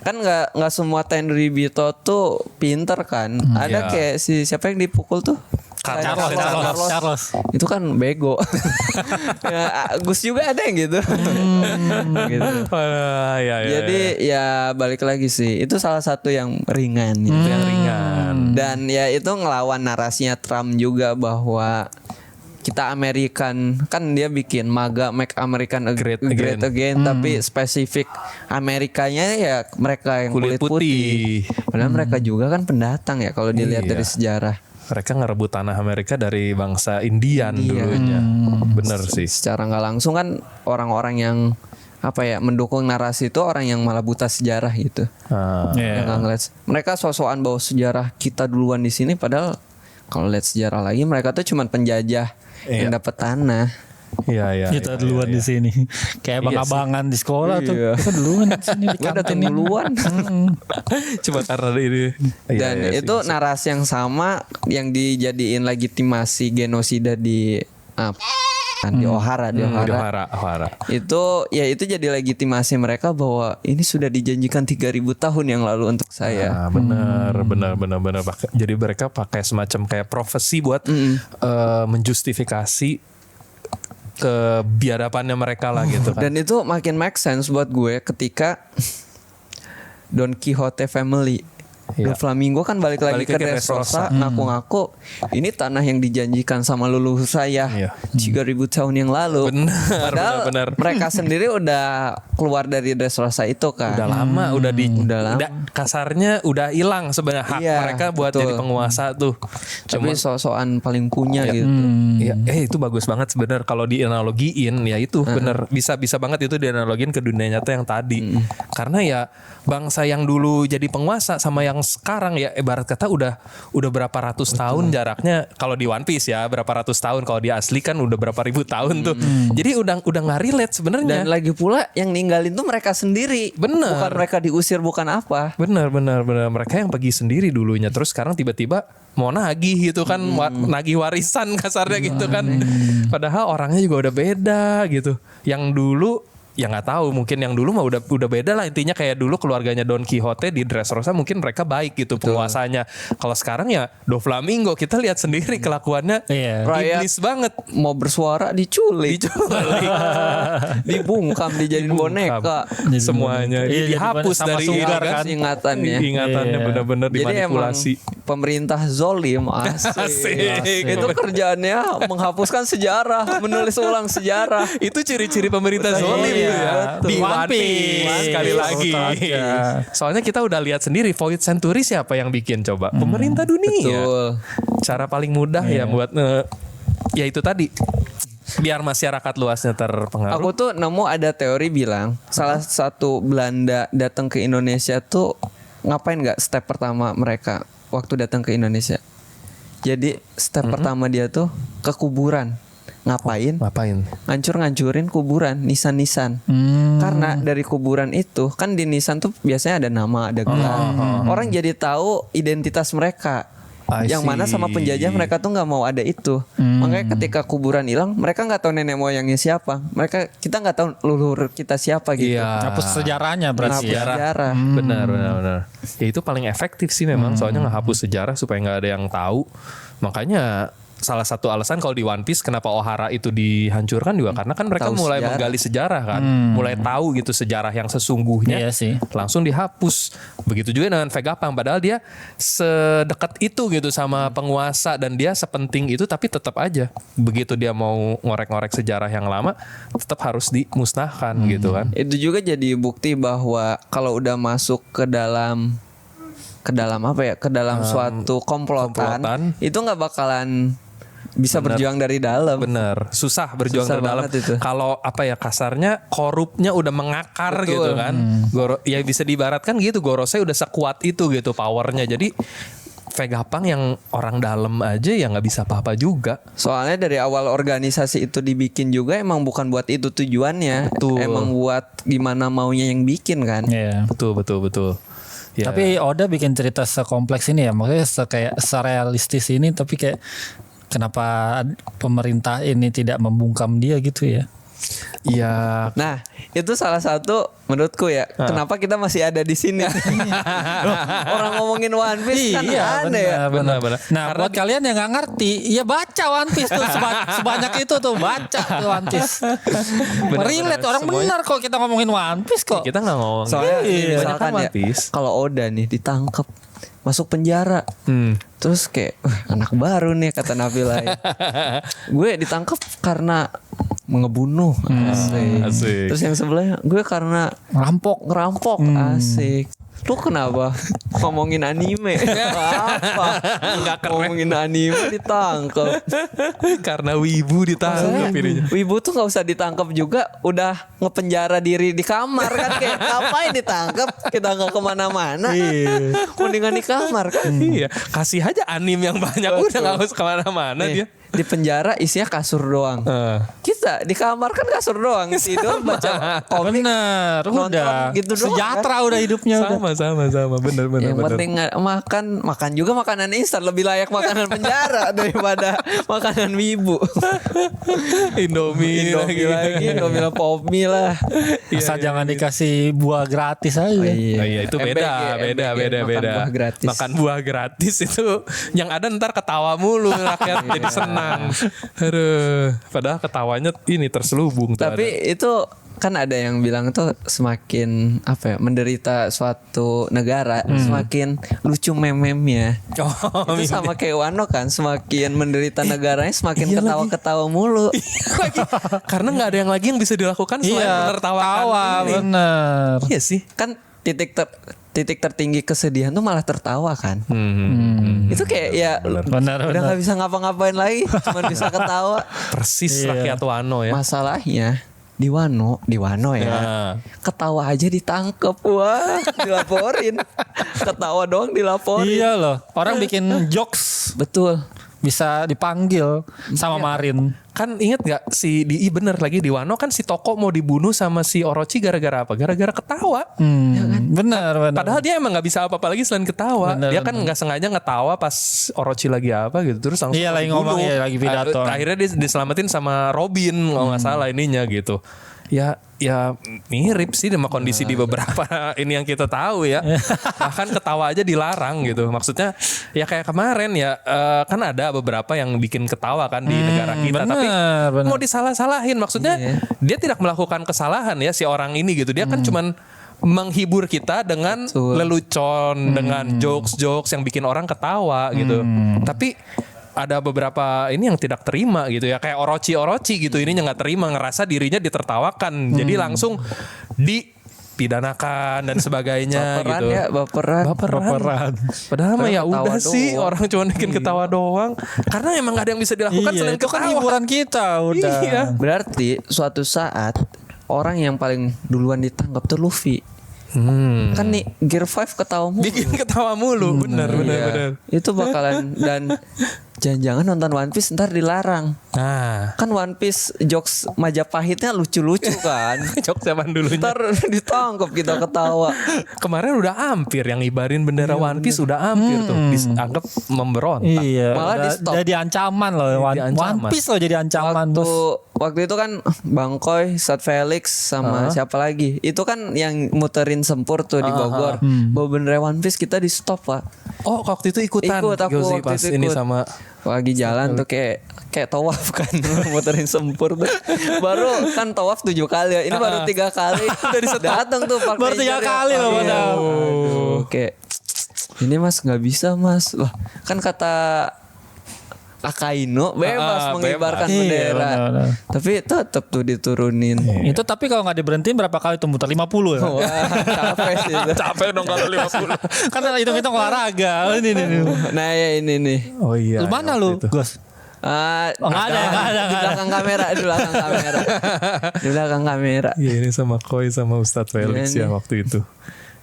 Kan nggak semua Tenryubito tuh pinter kan. Ada Ya. kayak siapa yang dipukul tuh? Carlos. Itu kan bego. Ya, Gus juga ada yang gitu. Gitu. Ya. Jadi ya balik lagi sih, itu salah satu yang ringan gitu. Yang ringan. Dan ya itu ngelawan narasinya Trump juga bahwa kita American, kan dia bikin MAGA, Make American Great Great Again. Again, tapi spesifik Amerikanya ya mereka yang Kulit kulit putih. putih. Padahal mereka juga kan pendatang ya kalau dilihat Iya. dari sejarah. Mereka ngerebut tanah Amerika dari bangsa Indian dulunya. Bener sih. Secara nggak langsung kan orang-orang yang mendukung narasi itu orang yang malah buta sejarah gitu. Yang nggak ngeliat. Mereka sosokan bawa sejarah kita duluan di sini, padahal kalau lihat sejarah lagi mereka tuh cuma penjajah yang dapat tanah. Iya. Kita duluan di sini. Kayak abang-abangan di sekolah tuh. Iya. Kita duluan di sini di Gue datang kantin. duluan. Cuma karena ini. Dan Iya itu sih. narasi yang sama yang dijadiin legitimasi genosida di di Ohara, Di Ohara. Itu jadi legitimasi mereka bahwa ini sudah dijanjikan 3.000 tahun yang lalu untuk saya. Benar. Jadi mereka pakai semacam kayak profesi buat menjustifikasi kebiadabannya mereka lah gitu kan. Dan itu makin make sense buat gue ketika Don Quixote family, Don Flamingo kan balik lagi ke Dressrosa, ngaku-ngaku ini tanah yang dijanjikan sama leluhur saya 3.000 tahun yang lalu. Padahal benar. mereka sendiri udah keluar dari Dressrosa itu kan. Udah lama, udah lama. kasarnya udah hilang sebenarnya hak Iya, mereka buat betul. jadi penguasa tuh. Tapi sok-sokan paling punya gitu. Iya, itu bagus banget sebenarnya kalau dianalogiin ya itu bener bisa banget itu dianalogiin ke dunia nyata yang tadi. Karena ya bangsa yang dulu jadi penguasa sama yang sekarang ya ibarat kata udah berapa ratus tahun jaraknya. Kalau di One Piece ya berapa ratus tahun, kalau di asli kan udah berapa ribu tahun tuh. Jadi udah nggak relate sebenarnya. Dan lagi pula yang ninggalin tuh mereka sendiri. Bener. Bukan mereka diusir, bukan apa. Benar. Mereka yang pergi sendiri dulunya. Terus sekarang tiba-tiba mau nagih gitu kan. Nagih warisan kasarnya gitu kan. Padahal orangnya juga udah beda gitu. Yang dulu ya nggak tahu, mungkin yang dulu mah udah beda lah, intinya kayak dulu keluarganya Don Quixote di Dressrosa mungkin mereka baik gitu penguasanya. Kalau sekarang ya Doflamingo kita lihat sendiri kelakuannya iblis banget. Mau bersuara diculik. Dibungkam, dijadiin boneka. Semuanya dihapus sama dari Sugar kan. ingatannya benar-benar Jadi emang dimanipulasi. pemerintah zolim. Asik. Itu kerjaannya menghapuskan sejarah, menulis ulang sejarah. Itu ciri-ciri pemerintah zolim ya. betul. Di One One Piece Piece. sekali lagi. Soalnya kita udah lihat sendiri Void Century siapa yang bikin coba? Pemerintah dunia. Betul. Cara paling mudah ya buat ya itu tadi. Biar masyarakat luasnya terpengaruh. Aku tuh nemu ada teori bilang salah satu Belanda datang ke Indonesia tuh ngapain nggak step pertama mereka waktu datang ke Indonesia. Jadi step pertama dia tuh ke kuburan. Ngapain? Ngancur-ngancurin kuburan, nisan-nisan. Karena dari kuburan itu kan di nisan tuh biasanya ada nama, ada gelar. Orang jadi tahu identitas mereka. Yang mana sama penjajah mereka tuh nggak mau ada itu. Makanya ketika kuburan hilang, mereka nggak tahu nenek moyangnya siapa. Kita nggak tahu leluhur kita siapa gitu. Iya. Hapus sejarahnya berarti ya. Sejarah. Benar. Ya itu paling efektif sih memang. Soalnya ngehapus sejarah supaya nggak ada yang tahu. Makanya salah satu alasan kalau di One Piece kenapa Ohara itu dihancurkan juga karena kan mereka Tahu mulai sejarah. menggali sejarah kan, mulai tahu gitu sejarah yang sesungguhnya. Iya sih. Langsung dihapus. Begitu juga dengan Vegapunk, padahal dia sedekat itu gitu sama penguasa dan dia sepenting itu, tapi tetap aja begitu dia mau ngorek-ngorek sejarah yang lama tetap harus dimusnahkan gitu kan. Itu juga jadi bukti bahwa kalau udah masuk ke dalam apa ya? Ke dalam suatu komplotan, itu nggak bakalan bisa berjuang dari dalam. Bener, susah berjuang Susah dari dalam. banget itu. Kalau apa ya kasarnya korupnya udah mengakar Betul. gitu kan. Ya bisa diibaratkan gitu, Gorosei udah sekuat itu gitu powernya. Jadi Vegapunk yang orang dalam aja ya nggak bisa apa-apa juga. Soalnya dari awal organisasi itu dibikin juga emang bukan buat itu tujuannya. Betul. Emang buat gimana maunya yang bikin kan. Iya. Betul. Ya. Tapi Oda bikin cerita sekompleks ini ya, maksudnya kayak serealistis ini, tapi kayak kenapa pemerintah ini tidak membungkam dia gitu ya? Iya. Nah, itu salah satu menurutku ya. Kenapa kita masih ada di sini? Orang ngomongin One Piece kan ada ya. Benar. Nah, buat kalian yang nggak ngerti, ya baca One Piece tuh sebanyak itu tuh, baca tuh One Piece. Relate orang benar kok kita ngomongin One Piece kok. Kita nggak ngomong. Soalnya Iya. misalkan One ya, Piece. kalau Oda nih ditangkap, masuk penjara. Terus kayak anak baru nih kata Nabila. Gue ditangkap karena mengebunuh. Asik. Terus yang sebelahnya gue karena ngerampok. Asik. Lu kenapa ngomongin anime? Apa? Nggak keren. Ngomongin anime ditangkap. Karena wibu ditangkap ininya. Wibu tuh nggak usah ditangkap juga, udah ngepenjara diri di kamar kan, kayak ngapain ditangkap? Kita nggak kemana-mana. Mendingan di kamar kan. Iya, kasih aja anime yang banyak udah nggak usah kemana-mana dia. Di penjara isinya kasur doang. Kita di kamar kan kasur doang, tidur baca komik. Bener, nonton udah gitu doang, sejahtera udah hidupnya udah. Sama bener. Yang penting makan juga makanan instan, lebih layak makanan penjara daripada makanan wibu. Indomie lagi, Indomie lah, pop mie lah. Asal jangan dikasih buah gratis aja. Iya itu beda. Makan buah gratis. Makan buah gratis itu yang ada ntar ketawa mulu rakyat jadi senang. Aduh, padahal ketawanya ini terselubung. Tapi itu kan ada yang bilang tuh semakin apa ya, menderita suatu negara semakin lucu meme-memnya. Itu sama kayak Wano kan, semakin menderita negaranya semakin ketawa-ketawa mulu. lagi. Karena nggak ada yang lagi yang bisa dilakukan selain menertawakan. Bener. Iya sih. Kan titik tertinggi kesedihan tuh malah tertawa kan. Itu kayak ya Benar. udah nggak bisa ngapa-ngapain lagi, cuma bisa ketawa. Persis rakyat Wano ya. Masalahnya di Wano ya. Ketawa aja ditangkep. Wah, dilaporin. Ketawa doang dilaporin. Iya loh. Orang bikin jokes Betul. bisa dipanggil sama Marin. Kan inget gak si bener lagi di Wano kan si Toko mau dibunuh sama si Orochi gara-gara apa? Gara-gara ketawa. Bener. Padahal dia emang nggak bisa apa-apa lagi selain ketawa. Dia kan nggak sengaja ngetawa pas Orochi lagi apa gitu, terus langsung Iya, lagi ngomong, dibunuh. iya, lagi pidato. Akhirnya dia diselamatin sama Robin kalau nggak salah ininya gitu. ya mirip sih sama kondisi di beberapa ini yang kita tahu ya. Bahkan ketawa aja dilarang gitu. Maksudnya ya kayak kemarin ya kan ada beberapa yang bikin ketawa kan di negara kita, tapi bener. mau disalah-salahin. Maksudnya dia tidak melakukan kesalahan ya si orang ini gitu. Dia kan cuman menghibur kita dengan lelucon, dengan jokes-jokes yang bikin orang ketawa gitu. Tapi ada beberapa ini yang tidak terima gitu ya, kayak Orochi gitu, ininya nggak terima, ngerasa dirinya ditertawakan, jadi langsung dipidanakan dan sebagainya Baperan gitu. ya, baperan. Padahal mah ya ketawa udah sih, doang. orang cuma bikin ketawa doang, karena emang gak ada yang bisa dilakukan Iya, selain itu kan ketawa. hiburan kita udah. Iya. Berarti suatu saat orang yang paling duluan ditangkap tuh Luffy. Kan nih Gear 5 ketawa mulu. Bikin ketawa mulu, bener. Iya. Itu bakalan dan jangan-jangan nonton One Piece ntar dilarang. Nah, Kan One Piece jokes Majapahitnya lucu-lucu kan. jok zaman dulunya. Ntar ditangkap kita ketawa. Kemarin udah hampir yang ngibarin bendera One Piece udah hampir tuh dianggap memberontak. Iya, Malah udah di-stop. jadi ancaman loh. One ancaman. Piece loh jadi ancaman Waktu itu kan Bang Koy, Sat Felix sama siapa lagi? Itu kan yang muterin sempur tuh di Bogor. Bawa bendera One Piece kita di stop, Pak. Oh, waktu itu ikutan. Ikut aku Yosi waktu pas itu ini ikut. sama Lagi jalan tuh kayak tawaf kan muterin sempur tuh. Baru kan tawaf 7 kali ya. Ini baru 3 kali. Datang tuh Pak Baru 3 Manager ya. kali loh, Iya. padahal. Aduh, kayak ini Mas nggak bisa Mas. Lah, kan kata Akainu bebas mengibarkan bebas. bendera. Iya, benar. Tapi tetap tuh diturunin. Itu tapi kalau nggak diberhentiin berapa kali tuh muter 50 ya? Wah, capek sih itu. capek dong kalau 50. Kan hitung-hitung olahraga. Ini nih. Nah ya ini nih. Oh iya. Lu mana lu, Gus? Oh, nggak ada. Di belakang kamera, di belakang kamera. Di belakang kamera. Iya, ini sama Koi sama Ustadz Felix Iya, ya nih. waktu itu.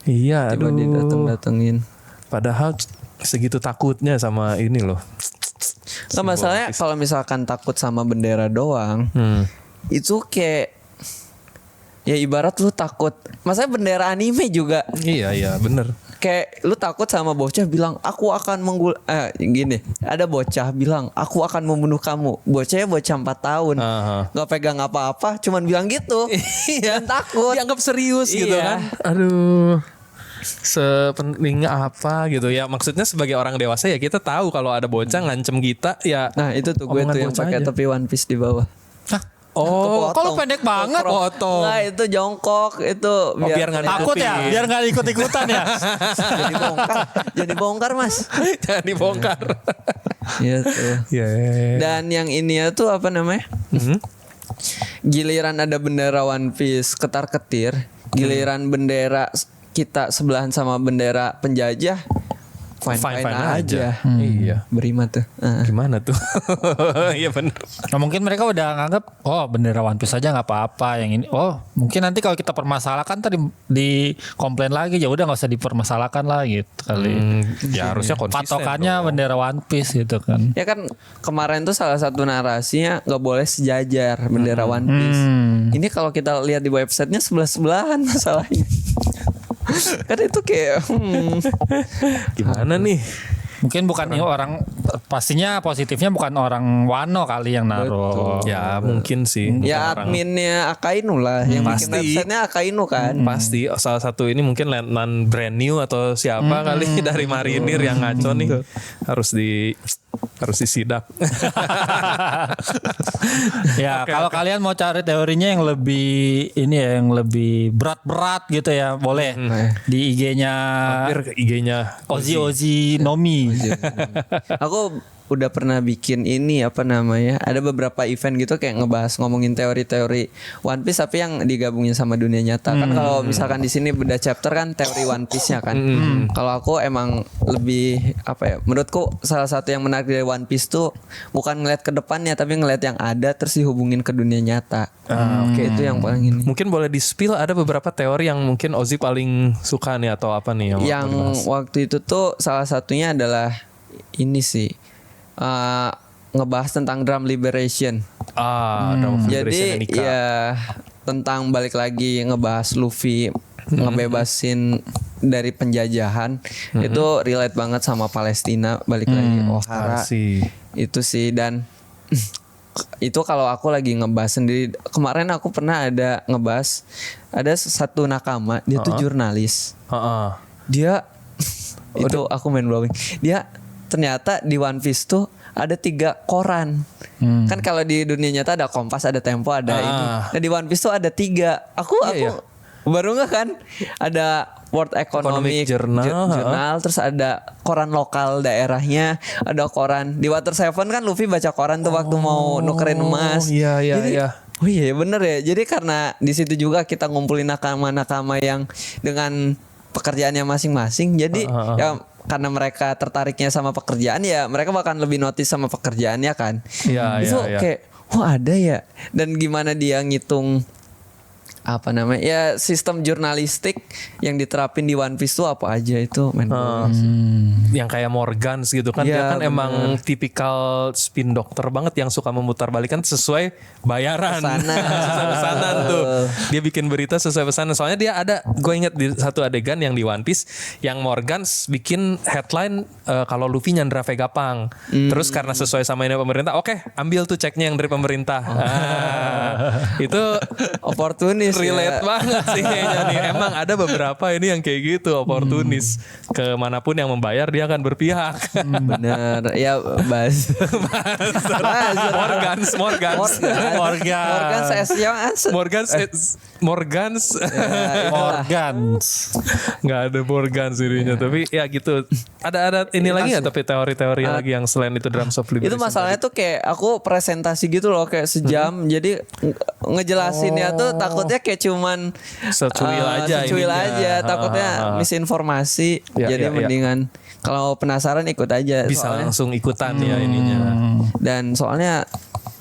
Iya, Coba aduh. didateng-datengin. Padahal segitu takutnya sama ini loh. Nah, masalahnya kalau misalkan takut sama bendera doang, itu kayak ya ibarat lu takut. Masalahnya bendera anime juga Iya, bener. kayak lu takut sama bocah bilang aku akan gini, ada bocah bilang aku akan membunuh kamu. Bocahnya bocah 4 tahun. Gak pegang apa-apa, cuman bilang gitu. Dan takut. Dianggap serius gitu Iya. kan. Aduh. Sepenting apa gitu ya, maksudnya sebagai orang dewasa ya kita tahu kalau ada bocah ngancem kita ya. Nah, itu tuh gue omongan tuh yang bocah pakai aja. topi One Piece di bawah. Oh, kok lu pendek banget? Potong. Nah, itu jongkok itu biar nggak Takut ya? Tutupin. Biar nggak ikut-ikutan ya? jadi bongkar. Jadi bongkar, Mas. Jangan dibongkar. Iya tuh. Ya. Dan yang ini ya tuh apa namanya? Giliran ada bendera One Piece ketar-ketir, giliran bendera kita sebelahan sama bendera penjajah, fine aja. Iya. Berima tuh. Gimana tuh? Iya benar. Nah, mungkin mereka udah nganggap oh bendera One Piece aja nggak apa-apa yang ini. Oh mungkin nanti kalau kita permasalahkan tadi di komplain lagi ya udah nggak usah dipermasalahkan lah gitu kali. Ya harusnya konsisten. Patokannya dong. bendera One Piece gitu kan. Ya kan kemarin tuh salah satu narasinya nggak boleh sejajar bendera One Piece. Ini kalau kita lihat di websitenya sebelah-sebelahan masalahnya. Kan itu kayak Gimana nih? Mungkin bukan orang pastinya positifnya bukan orang Wano kali yang naruh. Ya mungkin sih. ya Orang- adminnya Akainu lah yang bikin Pasti. websitenya Akainu kan. Pasti salah satu ini mungkin Letnan brand new atau siapa kali dari marinir yang ngaco nih harus disidak. Ya kalau kalian mau cari teorinya yang lebih ini ya yang lebih berat-berat gitu ya boleh di IG-nya Hampir ke IG-nya Ozi Nomi. Aku udah pernah bikin ini apa namanya? Ada beberapa event gitu kayak ngomongin teori-teori One Piece tapi yang digabungin sama dunia nyata. Kan kalau misalkan di sini beda chapter kan teori One Piece-nya kan. Kalau aku emang lebih apa ya? Menurutku salah satu yang menarik dari One Piece tuh bukan ngeliat ke depannya tapi ngeliat yang ada terus dihubungin ke dunia nyata. Oke, itu yang paling ini. Mungkin boleh di-spill ada beberapa teori yang mungkin Ozi paling suka nih atau apa nih Yang waktu itu tuh salah satunya adalah ini sih ngebahas tentang drum liberation. Drum Jadi Federation Nika. ya tentang balik lagi ngebahas Luffy ngebebasin dari penjajahan itu relate banget sama Palestina balik lagi O'Hara sih. itu sih dan itu kalau aku lagi ngebahas sendiri. Kemarin aku pernah ada ngebahas, ada satu nakama dia tuh jurnalis. Dia itu aku main blowing. Dia ternyata di One Piece tuh ada 3 koran. Kan kalau di dunia nyata ada Kompas, ada Tempo, ada ini. Nah di One Piece tuh ada 3. Aku baru nggak kan ada World Economic Journal, terus ada koran lokal daerahnya, ada koran di Water Seven kan Luffy baca koran tuh waktu mau nukerin emas. Jadi, oh iya bener ya. Jadi karena di situ juga kita ngumpulin nakama-nakama yang dengan pekerjaannya masing-masing. Jadi ya karena mereka tertariknya sama pekerjaan ya mereka bakal lebih notice sama pekerjaannya kan. Itu kayak ada ya. Dan gimana dia ngitung apa namanya ya sistem jurnalistik yang diterapin di One Piece tuh apa aja itu yang kayak Morgans gitu kan dia kan emang tipikal spin dokter banget yang suka memutarbalikkan sesuai bayaran sesuai pesanan tuh dia bikin berita sesuai pesanan. Soalnya dia ada gue inget di satu adegan yang di One Piece yang Morgans bikin headline kalau Luffy nyandra Vegapunk terus karena sesuai sama ini pemerintah ambil tuh ceknya yang dari pemerintah. Itu oportunis relate banget sih kayaknya nih. Emang ada beberapa ini yang kayak gitu oportunis. Kemanapun yang membayar dia akan berpihak. Bener ya Morgans nggak ada Morgans dirinya tapi ya gitu ada ini lagi ya tapi teori-teori lagi yang selain itu Drums of Liberation itu masalahnya tuh kayak aku presentasi gitu loh kayak sejam jadi ngejelasinnya tuh takutnya kayak cuman secuil aja takutnya misinformasi jadi mendingan kalau penasaran ikut aja bisa soalnya, langsung ikutan ya ininya dan soalnya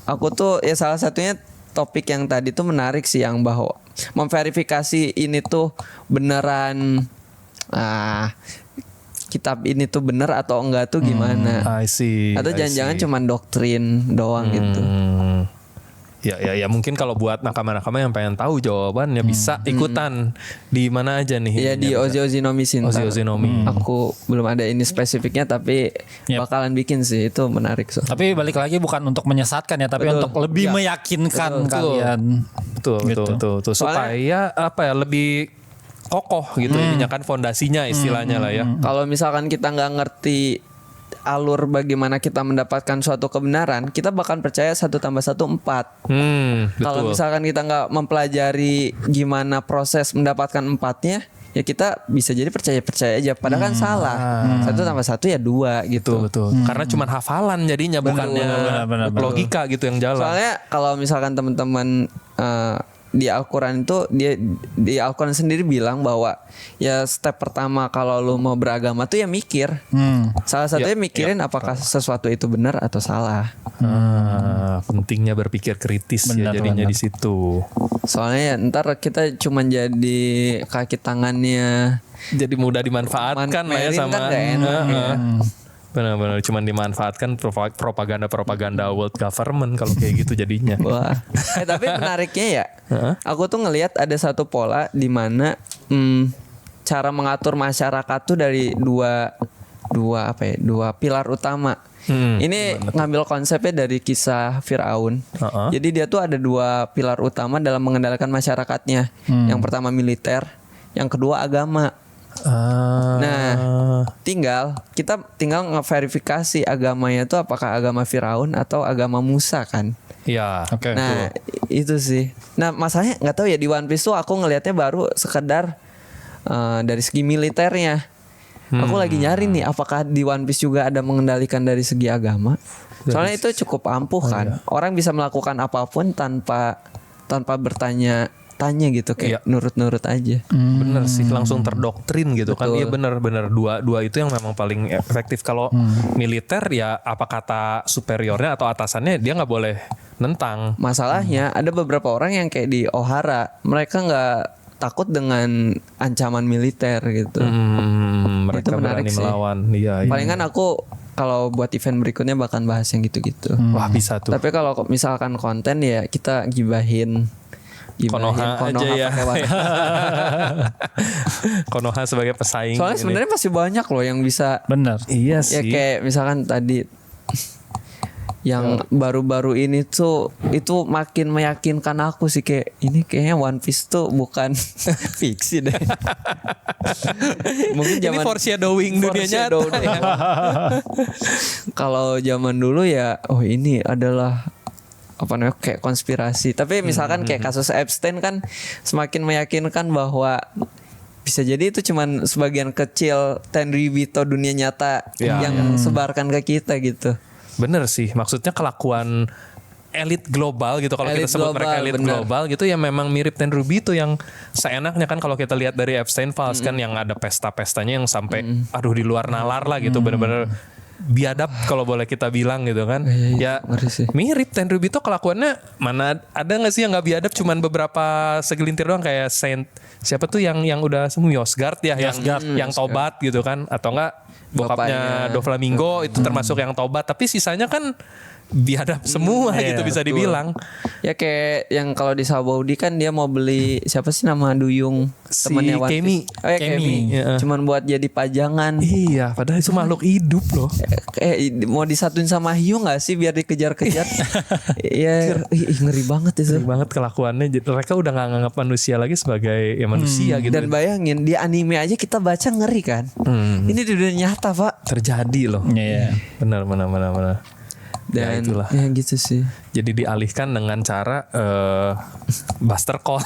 aku tuh ya salah satunya topik yang tadi tuh menarik sih yang bahwa memverifikasi ini tuh beneran kitab ini tuh bener atau enggak tuh gimana I see, atau jangan-jangan cuman doktrin doang gitu. Ya mungkin kalau buat nakama-nakama yang pengen tahu jawabannya bisa ikutan di mana aja nih? Iya di Ozi Nomi Sinta. Ozi Nomi. Aku belum ada ini spesifiknya tapi bakalan bikin sih itu menarik. Tapi balik lagi bukan untuk menyesatkan ya tapi untuk lebih meyakinkan kalian. Betul. Supaya apa ya lebih kokoh gitu ininya kan fondasinya istilahnya lah ya. Kalau misalkan kita nggak ngerti alur bagaimana kita mendapatkan suatu kebenaran, kita bakal percaya 1 + 1 4. Kalau misalkan kita nggak mempelajari gimana proses mendapatkan 4-nya, ya kita bisa jadi percaya aja. Padahal kan salah. 1 + 1 ya 2 gitu. Betul. Karena cuma hafalan jadinya bukannya logika gitu yang jalan. Soalnya kalau misalkan teman-teman di Al-Quran itu dia di Al-Quran sendiri bilang bahwa ya step pertama kalau lu mau beragama tuh ya mikir. Salah satunya mikirin apakah sesuatu itu benar atau salah. Pentingnya berpikir kritis ya jadinya di situ. Soalnya ya ntar kita cuman jadi kaki tangannya. Jadi mudah dimanfaatkan lah ya sama. Kan gak enak ya. Benar-benar cuman dimanfaatkan propaganda world government kalau kayak gitu jadinya. Wah. Tapi menariknya ya, aku tuh ngelihat ada satu pola di mana cara mengatur masyarakat tuh dari dua pilar utama. Ini ngambil konsepnya dari kisah Firaun. Jadi dia tuh ada 2 pilar utama dalam mengendalikan masyarakatnya. Yang pertama militer, yang kedua agama. Nah, kita tinggal ngeverifikasi agamanya tuh apakah agama Firaun atau agama Musa kan? Iya. Nah, itu sih. Nah, masalahnya nggak tahu ya di One Piece tuh aku ngelihatnya baru sekedar dari segi militernya. Aku lagi nyari nih apakah di One Piece juga ada mengendalikan dari segi agama. Soalnya itu cukup ampuh kan. Orang bisa melakukan apapun tanpa bertanya gitu kayak nurut-nurut aja. Bener sih langsung terdoktrin gitu. Betul. Kan iya bener dua itu yang memang paling efektif. Kalau militer ya apa kata superiornya atau atasannya dia nggak boleh nentang. Masalahnya ada beberapa orang yang kayak di Ohara mereka nggak takut dengan ancaman militer gitu. Mereka itu berani melawan. Iya. Palingan aku kalau buat event berikutnya bakal bahas yang gitu-gitu. Wah bisa tuh. Tapi kalau misalkan konten ya kita gibahin Konoha aja ya. Konoha sebagai pesaing. Soalnya sebenarnya masih banyak loh yang bisa. Benar. Iya sih. Ya kayak misalkan tadi yang baru-baru ini tuh itu makin meyakinkan aku sih kayak ini kayaknya One Piece tuh bukan fiksi deh. Mungkin Ini zaman foreshadowing dunia nyata. foreshadowing. Kalau zaman dulu ya ini adalah apa namanya kayak konspirasi. Tapi misalkan kayak kasus Epstein kan semakin meyakinkan bahwa bisa jadi itu cuman sebagian kecil Tenryubito dunia nyata yang sebarkan ke kita gitu. Bener sih, maksudnya kelakuan elit global gitu, kalau kita Elit sebut mereka global, elit bener. global gitu ya memang mirip Tenryubito yang seenaknya kan kalau kita lihat dari Epstein Files kan yang ada pesta-pestanya yang sampai aduh di luar nalar lah gitu, bener-bener biadab kalau boleh kita bilang gitu kan. Ya ngeri sih. mirip Tenryubito kelakuannya, mana ada nggak sih yang nggak biadab, cuman beberapa segelintir doang kayak Saint siapa tuh yang udah semua Yosgard ya, yang tobat gitu kan, atau enggak bokapnya Bapaknya. Doflamingo itu termasuk yang tobat, tapi sisanya kan biadab semua gitu bisa betul. dibilang. Ya kayak yang kalau di Sabaudi kan dia mau beli siapa sih nama Duyung Si temannya One Kemi. Piece. Oh ya Kemi. Iya. Cuman buat jadi pajangan. Iya, padahal itu makhluk hidup loh. Mau disatuin sama hiu nggak sih biar dikejar-kejar? Iya, ngeri banget itu. Sering banget kelakuannya. Jadi mereka udah nggak nganggap manusia lagi sebagai ya manusia gitu. Dan bayangin di anime aja kita baca ngeri kan. Ini di dunia nyata pak. Terjadi loh. Iya. Benar. Ya, Dan itulah. ya gitu sih. Jadi dialihkan dengan cara Buster Call.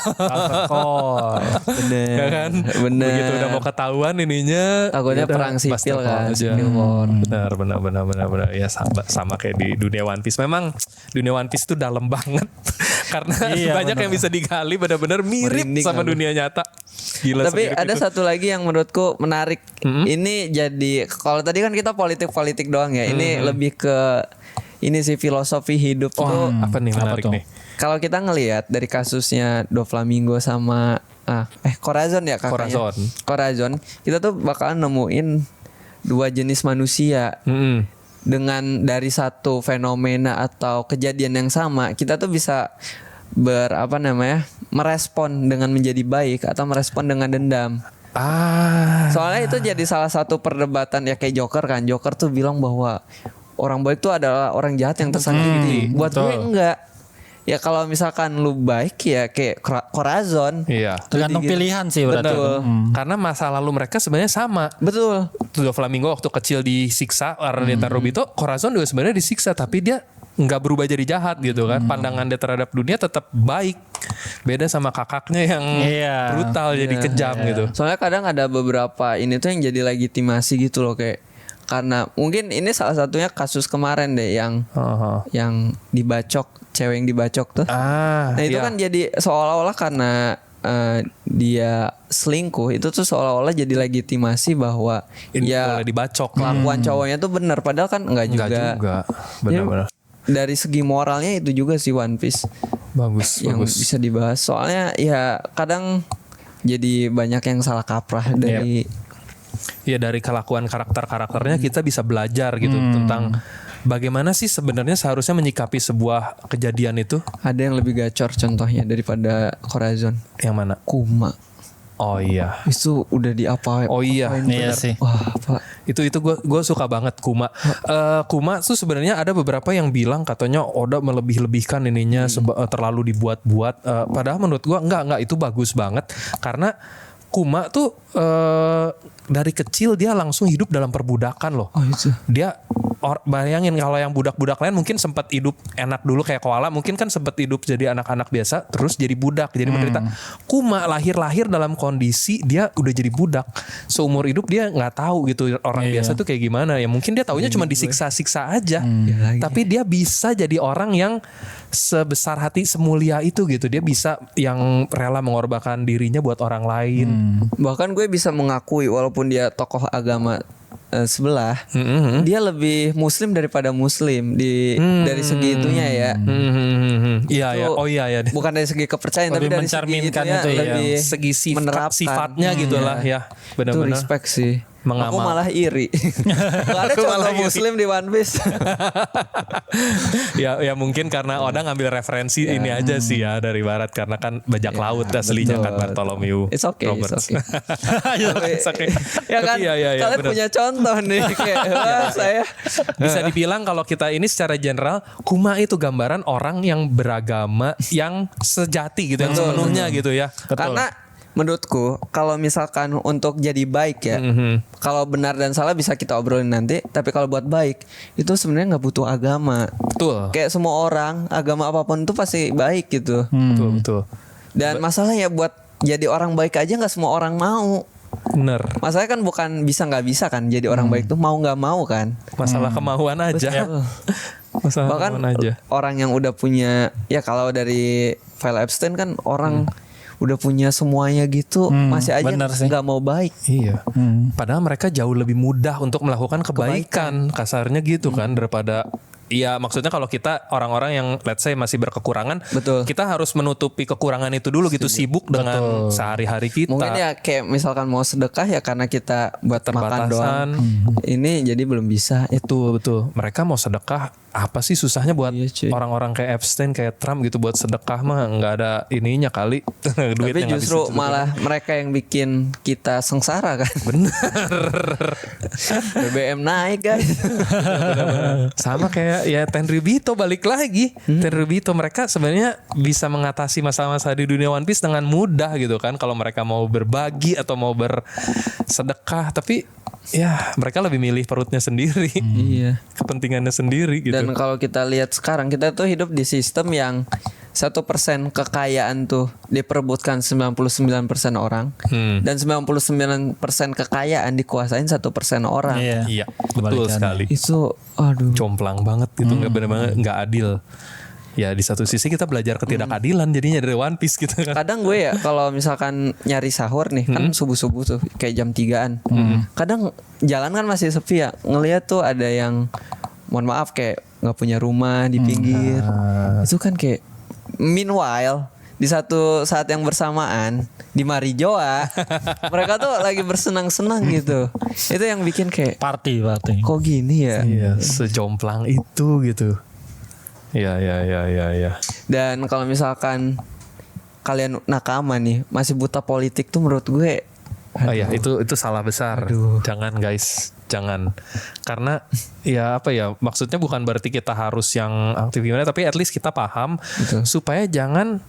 Bener. Ya kan? Bener. Begitu udah mau ketahuan ininya, Takutnya yaudah, perang sipil Buster Call kan, aja. Civil War. Benar. Ya sama kayak di dunia One Piece. Memang dunia One Piece itu dalam banget. Karena Iya, banyak yang bisa digali benar-benar mirip Merinding sama aku. dunia nyata. Gila. Tapi semirip ada itu. satu lagi yang menurutku menarik. Ini jadi kalau tadi kan kita politik doang ya. Ini lebih ke ini sih filosofi hidup tuh. Apa nih Apa menarik tuh? nih? Kalau kita ngelihat dari kasusnya Doflamingo sama Corazon ya kakaknya. Corazon. Kita tuh bakalan nemuin dua jenis manusia dengan dari satu fenomena atau kejadian yang sama. Kita tuh bisa merespon dengan menjadi baik atau merespon dengan dendam. Soalnya itu jadi salah satu perdebatan ya kayak Joker kan. Joker tuh bilang bahwa orang baik tuh adalah orang jahat yang tersakiti. Buat gue enggak. Ya kalau misalkan lu baik ya kayak Corazon. Iya. Tergantung pilihan sih berarti. Betul. Karena masa lalu mereka sebenarnya sama. Betul. Doflamingo waktu kecil disiksa karena dia Tenryubito, Corazon juga sebenarnya disiksa tapi dia nggak berubah jadi jahat gitu kan. Pandangan dia terhadap dunia tetap baik. Beda sama kakaknya yang brutal jadi kejam gitu. Soalnya kadang ada beberapa ini tuh yang jadi legitimasi gitu loh kayak karena mungkin ini salah satunya kasus kemarin deh yang dibacok, cewek yang dibacok tuh. Nah itu kan jadi seolah-olah karena dia selingkuh itu tuh seolah-olah jadi legitimasi bahwa ini ya boleh dibacok. kelakuan cowoknya tuh benar padahal kan enggak juga. Benar-benar. Dari segi moralnya itu juga sih One Piece Bagus. yang bisa dibahas. Soalnya ya kadang jadi banyak yang salah kaprah dari Ya dari kelakuan karakternya kita bisa belajar gitu tentang bagaimana sih sebenarnya seharusnya menyikapi sebuah kejadian itu. ada yang lebih gacor contohnya daripada Corazon. Yang mana? Kuma. Oh iya. Itu udah diapain? Oh iya. Iya sih. Wah, Pak. Itu gue suka banget Kuma. Kuma tuh sebenarnya ada beberapa yang bilang katanya Oda melebih-lebihkan ininya terlalu dibuat-buat. Padahal menurut gue enggak itu bagus banget karena Kuma tuh dari kecil dia langsung hidup dalam perbudakan loh. Oh itu. Dia bayangin kalau yang budak-budak lain mungkin sempat hidup enak dulu kayak koala, mungkin kan sempat hidup jadi anak-anak biasa terus jadi budak, jadi menderita. Kuma lahir dalam kondisi dia udah jadi budak. Seumur hidup dia nggak tahu gitu orang biasa tuh kayak gimana. Ya mungkin dia taunya cuma disiksa-siksa aja. Tapi dia bisa jadi orang yang sebesar hati, semulia itu gitu. Dia bisa yang rela mengorbankan dirinya buat orang lain. Bahkan gue bisa mengakui walaupun dia tokoh agama sebelah, dia lebih muslim daripada muslim dari segi itunya ya. Iya ya. Oh iya ya. Bukan dari segi kepercayaan Lebih tapi dari segi mencerminkan itunya itu ya. lebih Segi menerapkan. sifatnya gitulah ya. Itu Benar-benar. respect sih. Aku malah iri. Gak ada contoh muslim di One Piece. ya mungkin karena Oda ngambil referensi ini aja sih ya dari barat karena kan bajak laut aslinya kan Bartholomew It's okay, Roberts. it's okay. It's okay. Ya kan, Tapi ya, kalian bener. punya contoh nih kayak wah, saya Bisa dibilang kalau kita ini secara general Kuma itu gambaran orang yang beragama yang sejati gitu, yang sepenuhnya gitu ya. karena menurutku kalau misalkan untuk jadi baik ya, kalau benar dan salah bisa kita obrolin nanti. Tapi kalau buat baik itu sebenarnya nggak butuh agama. Betul. Kayak semua orang agama apapun itu pasti baik gitu. Betul. Dan masalahnya buat jadi orang baik aja nggak semua orang mau. Bener. Masalahnya kan bukan bisa nggak bisa kan jadi orang baik tuh mau nggak mau kan. Masalah kemauan aja. Masalah Bahkan kemauan aja. orang yang udah punya ya kalau dari file Epstein kan orang udah punya semuanya gitu masih aja bener sih. nggak mau baik. Iya. Padahal mereka jauh lebih mudah untuk melakukan kebaikan. Kasarnya gitu kan daripada iya, maksudnya kalau kita orang-orang yang let's say masih berkekurangan, Betul. kita harus menutupi kekurangan itu dulu gitu, sibuk dengan sehari-hari kita. Mungkin ya kayak misalkan mau sedekah ya karena kita buat makan doang. Ini jadi belum bisa. Itu betul. Mereka mau sedekah apa sih susahnya buat Iya, cuy. orang-orang kayak Epstein kayak Trump gitu buat sedekah mah nggak ada ininya kali. Tapi Duitnya nggak justru bisa sedekah. malah mereka yang bikin kita sengsara kan. Bener. BBM naik guys. Sama kayak ya Tenryubito balik lagi. Tenryubito mereka sebenarnya bisa mengatasi masalah-masalah di dunia One Piece dengan mudah gitu kan kalau mereka mau berbagi atau mau bersedekah, tapi ya mereka lebih milih perutnya sendiri. Iya. Kepentingannya sendiri gitu. Dan kalau kita lihat sekarang kita tuh hidup di sistem yang 1% kekayaan tuh diperebutkan 99% orang dan 99% kekayaan dikuasain 1% orang. Iya, betul sekali. Itu aduh. Jomplang banget gitu, nggak benar-benar nggak adil. Ya di satu sisi kita belajar ketidakadilan jadinya dari One Piece gitu kan. Kadang gue ya kalau misalkan nyari sahur nih kan subuh-subuh tuh kayak jam 3-an. Kadang jalan kan masih sepi ya. Ngeliat tuh ada yang mohon maaf kayak nggak punya rumah di pinggir. Itu kan kayak meanwhile di satu saat yang bersamaan di Marijoa mereka tuh lagi bersenang-senang gitu. Itu yang bikin kayak Party. kok gini ya. Iya, sejomplang itu gitu. Iya. Dan kalau misalkan kalian nakama nih masih buta politik tuh menurut gue Oh ya, itu salah besar. Jangan guys, jangan. Karena ya apa ya, maksudnya bukan berarti kita harus yang aktif gimana, tapi at least kita paham supaya jangan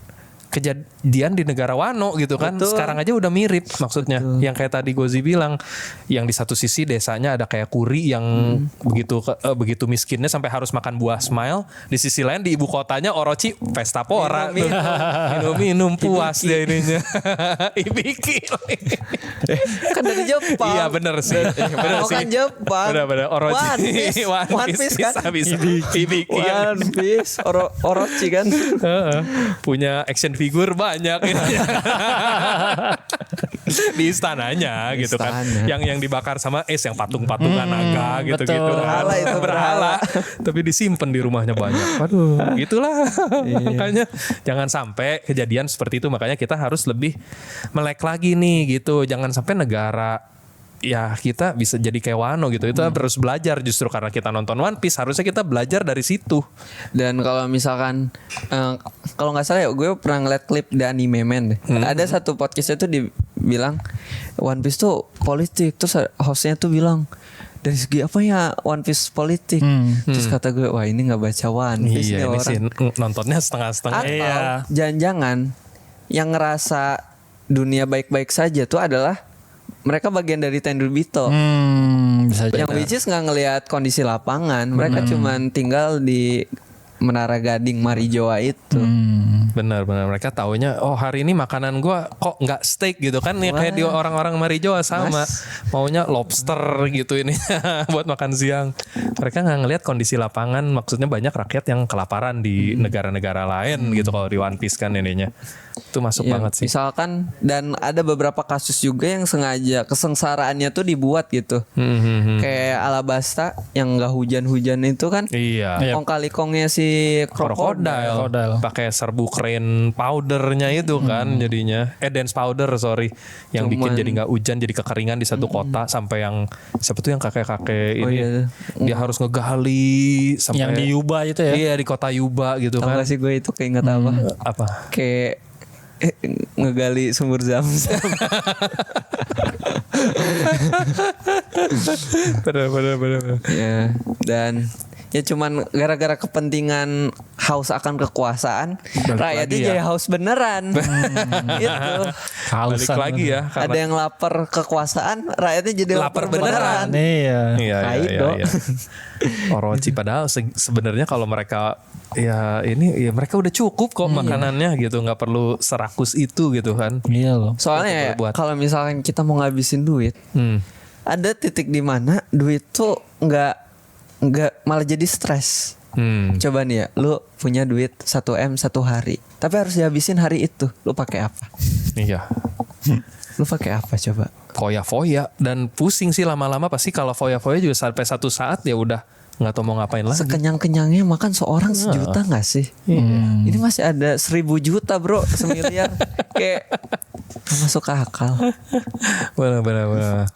kejadian di negara Wano gitu kan. Betul. Sekarang aja udah mirip maksudnya. Yang kayak tadi Gozi bilang, yang di satu sisi desanya ada kayak kuri yang begitu miskinnya sampai harus makan buah smile. Di sisi lain di ibu kotanya Orochi pesta pora. Minum puas dia ininya. Ibiki. kan dari Jepang. Iya bener sih. Bener Bukan sih. Jepang. Bener Orochi. One Piece kan. Bisa. Ibiki. One Piece Orochi kan. Punya action figure banyak di istananya gitu kan. Yang dibakar sama yang patung-patungan naga gitu-gitu kan. Berhala itu, berhala. Tapi disimpan di rumahnya banyak. Waduh, gitulah. Makanya jangan sampai kejadian seperti itu. Makanya kita harus lebih melek lagi nih gitu. Jangan sampai negara ya kita bisa jadi kayak Wano gitu. Itu harus belajar justru karena kita nonton One Piece. Harusnya kita belajar dari situ. Dan kalau misalkan kalau nggak salah ya gue pernah ngeliat klip di Anime Man deh. Ada satu podcastnya tuh dibilang One Piece tuh politik. Terus hostnya tuh bilang dari segi apa ya One Piece politik. Terus kata gue wah ini nggak baca One Piece nih Iya ini orang. sih nontonnya setengah-setengah. Atau jangan-jangan yang ngerasa dunia baik-baik saja tuh adalah mereka bagian dari Tenryubito. Bisa Yang which is nggak ngelihat kondisi lapangan. Mereka cuman tinggal di Menara Gading Marijoa itu. Benar mereka taunya oh hari ini makanan gua kok nggak steak gitu kan ya kayak di orang-orang Marijoa sama maunya lobster gitu ini buat makan siang. Mereka nggak ngelihat kondisi lapangan, maksudnya banyak rakyat yang kelaparan di negara-negara lain gitu kalau di One Piece kan ininya. Itu masuk Ya, banget sih. misalkan dan ada beberapa kasus juga yang sengaja kesengsaraannya tuh dibuat gitu. Kayak Alabasta yang nggak hujan-hujan itu kan. Iya. Kong kali kongnya si krokodil. Krokodil pakai serbu keren rain powdernya itu kan jadinya dance powder sorry yang bikin Cuman- jadi nggak hujan jadi kekeringan di satu kota sampai yang siapa tuh yang kakek-kakek Oh ini iya. dia harus ngegali sampai Yang di Yuba itu ya. iya di kota Yuba gitu Tau kan gak sih gue itu keinget apa? apa Kayak ngegali sumur zam-zam. bener. Ya, dan ya cuman gara-gara kepentingan haus akan kekuasaan, rakyatnya lagi ya. jadi haus beneran. Gitu. Balik Kausan. lagi ya Ada yang lapar kekuasaan, rakyatnya jadi lapar, Lapar beneran. beneran. Iya. Iya, Kaido. Orochi padahal sebenarnya kalau mereka ya ini ya mereka udah cukup kok makanannya gitu nggak perlu serakus itu gitu kan. Iya loh. Soalnya ya, Buat. kalau misalkan kita mau ngabisin duit, ada titik di mana duit tuh nggak malah jadi stres. Coba nih ya, lu punya duit 1M satu hari, tapi harus dihabisin hari itu. Lu pakai apa? Iya. Lu pakai apa coba? Foya-foya dan pusing sih lama-lama pasti kalau foya-foya juga sampai satu saat ya udah nggak tahu mau ngapain lagi. Sekenyang-kenyangnya makan seorang sejuta nggak sih? Ini masih ada 1.000 juta bro, semiliar. Kayak nggak masuk akal. Benar.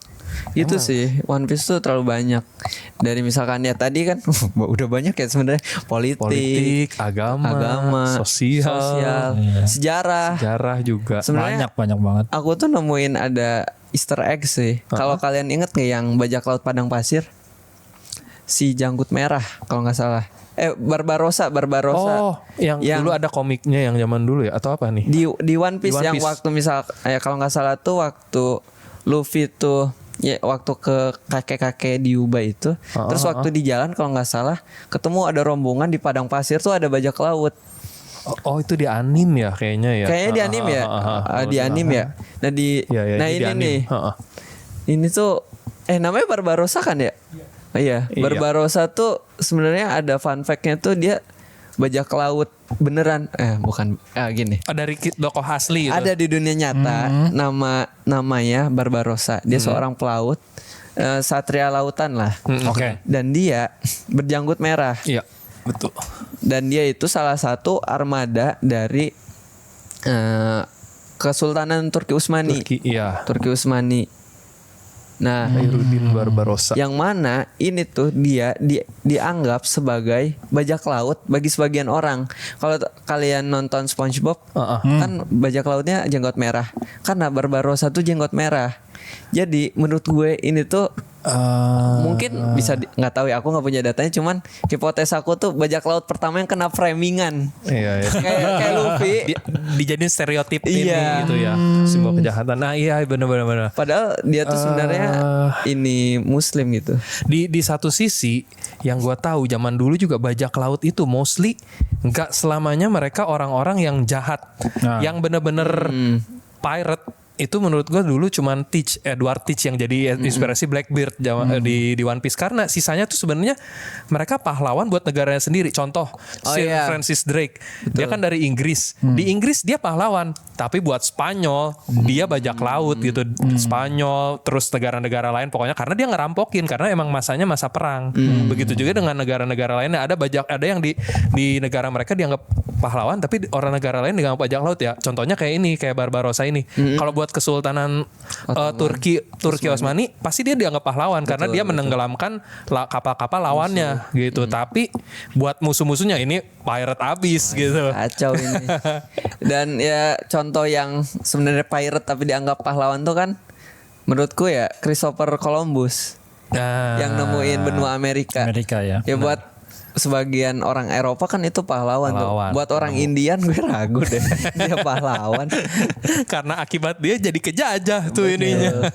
Itu sih One Piece tuh terlalu banyak. Dari misalkan ya tadi kan udah banyak ya sebenarnya Politik, agama, sosial, sejarah. sejarah juga. Sebenarnya Banyak banget. aku tuh nemuin ada Easter egg sih. Kalau kalian inget nggak yang bajak laut padang pasir? Si janggut merah kalau nggak salah. Barbarossa. Oh, yang dulu ada komiknya yang zaman dulu ya atau apa nih? Di One Piece Di One yang Piece. waktu misal kalau nggak salah tuh waktu Luffy tuh ya waktu ke kakek-kakek di Yuba itu, terus waktu di jalan kalau nggak salah ketemu ada rombongan di padang pasir tuh ada bajak laut. Oh itu di anim ya kayaknya ya. Kayaknya di anime ya, di anime ya. Nah nah di ini anim. nih, ini tuh namanya Barbarossa kan ya? Iya, Barbarossa tuh sebenarnya ada fun fact-nya tuh dia bajak laut beneran. Bukan gini. Dari tokoh asli itu. Ada di dunia nyata namanya Barbarossa. Dia seorang pelaut, satria lautan lah. Oke. Dan dia berjanggut merah. Iya, betul. Dan dia itu salah satu armada dari Kesultanan Turki Utsmani. Turki Utsmani. Nah, Khairuddin Barbarossa. yang mana ini tuh dia dianggap sebagai bajak laut bagi sebagian orang. Kalau kalian nonton SpongeBob, kan bajak lautnya jenggot merah. Karena Barbarossa tuh jenggot merah. Jadi menurut gue ini tuh mungkin bisa nggak tahu ya, aku nggak punya datanya, cuman hipotes aku tuh bajak laut pertama yang kena framingan. Iya. kayak Luffy. Dijadiin stereotip ini Iya. gitu ya, simbol kejahatan. Nah iya benar. Padahal dia tuh sebenarnya ini Muslim gitu. Di satu sisi yang gua tahu zaman dulu juga bajak laut itu mostly nggak selamanya mereka orang-orang yang jahat, yang bener-bener pirate. Itu menurut gue dulu cuman Edward Teach yang jadi inspirasi Blackbeard di One Piece, karena sisanya tuh sebenarnya mereka pahlawan buat negaranya sendiri. Contoh Sir Francis Drake, dia kan dari Inggris. Di Inggris dia pahlawan, tapi buat Spanyol dia bajak laut gitu. Spanyol terus negara-negara lain pokoknya karena dia ngerampokin, karena emang masanya masa perang. Begitu juga dengan negara-negara lainnya, ada yang di negara mereka dianggap pahlawan tapi orang negara lain dianggap bajak laut ya. Contohnya kayak ini, kayak Barbarossa ini. Kalau buat Kesultanan Turki Utsmani pasti dia dianggap pahlawan karena dia menenggelamkan kapal-kapal lawannya gitu. Tapi buat musuh-musuhnya ini pirate abis gitu. Kacau ini. Dan ya contoh yang sebenarnya pirate tapi dianggap pahlawan tuh kan menurutku ya Christopher Columbus yang nemuin benua Amerika. Amerika ya. Ya buat sebagian orang Eropa kan itu pahlawan tuh. Buat orang Indian gue ragu deh dia pahlawan. Karena akibat dia jadi kejajah tuh ininya.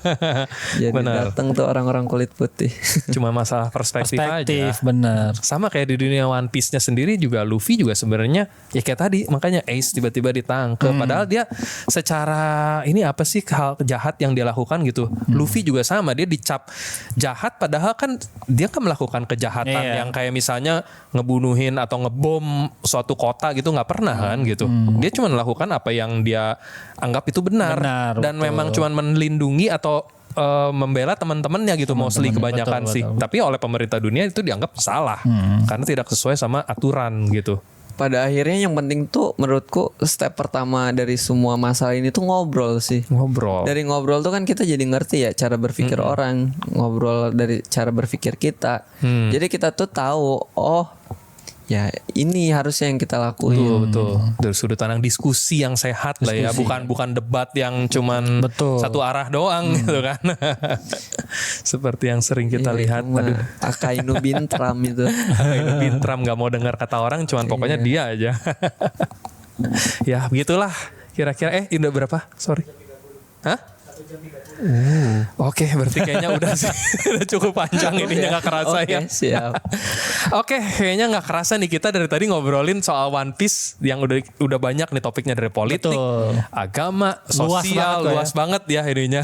Jadi Benar. datang tuh orang-orang kulit putih. Cuma masalah perspektif aja. Benar. Sama kayak di dunia One Piece-nya sendiri juga, Luffy juga sebenarnya ya kayak tadi, makanya Ace tiba-tiba ditangkap. Padahal dia secara ini apa sih hal jahat yang dia lakukan gitu. Luffy juga sama, dia dicap jahat padahal kan dia kan melakukan kejahatan yang kayak misalnya ngebunuhin atau ngebom suatu kota gitu nggak pernah kan gitu. Dia cuma melakukan apa yang dia anggap itu benar dan memang cuma melindungi atau membela teman-temannya gitu, mostly kebanyakan sih. Tapi oleh pemerintah dunia itu dianggap salah karena tidak sesuai sama aturan gitu. pada akhirnya yang penting tuh menurutku step pertama dari semua masalah ini tuh ngobrol sih. Ngobrol. Dari ngobrol tuh kan kita jadi ngerti ya cara berpikir orang, ngobrol dari cara berpikir kita. Jadi kita tuh tahu, oh ya ini harusnya yang kita lakuin. Betul. Dari sudut pandang diskusi yang sehat lah ya, bukan debat yang cuman Betul. satu arah doang gitu kan. Seperti yang sering kita lihat. Aduh, Akainu Bintram itu. Bintram nggak mau dengar kata orang, cuman pokoknya dia aja. Ya begitulah kira-kira. Udah berapa? Sorry. Hah? Oke, berarti kayaknya udah sih. Udah cukup panjang ininya, nggak kerasa Oke, ya. siap. Oke, kayaknya nggak kerasa nih kita dari tadi ngobrolin soal One Piece yang udah banyak nih topiknya, dari politik, Betul. agama, Luas sosial, banget, luas banget ya ininya.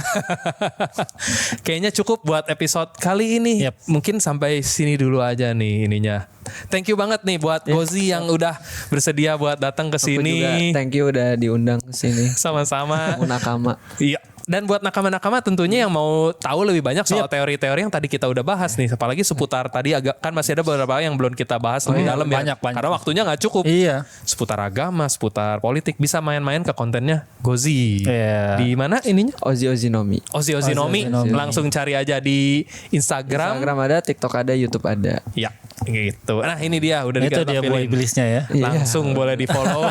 Kayaknya cukup buat episode kali ini. Yep. Mungkin sampai sini dulu aja nih ininya. Thank you banget nih buat Gozi yang udah bersedia buat datang ke Aku juga sini. thank you udah diundang ke sini. Sama-sama. Kamu nakama. Iya. Dan buat nakama-nakama tentunya yang mau tahu lebih banyak soal teori-teori yang tadi kita udah bahas nih. Apalagi seputar tadi kan masih ada beberapa yang belum kita bahas lebih dalam ya. banyak. Karena waktunya nggak cukup. Iya. Seputar agama, seputar politik, bisa main-main ke kontennya Gozi. Iya. Di mana ininya? Ozi Ozinomi. Ozi Ozinomi. Ozinomi. Langsung cari aja di Instagram. Instagram ada, TikTok ada, YouTube ada. Ya, gitu. Nah, ini dia udah Itu dia buah pilih. iblisnya ya. Langsung boleh di-follow.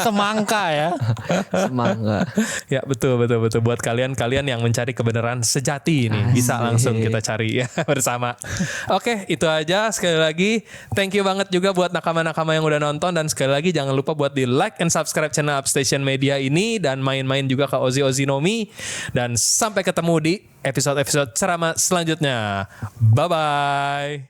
Semangka ya. Semangat. Ya, betul. Buat kalian yang mencari kebenaran sejati ini, bisa langsung kita cari ya bersama. Oke, itu aja. Sekali lagi thank you banget juga buat nakama-nakama yang udah nonton, dan sekali lagi jangan lupa buat di like and subscribe channel Upstation Media ini, dan main-main juga ke Ozi Ozinomi, dan sampai ketemu di episode-episode ceramah selanjutnya. Bye bye.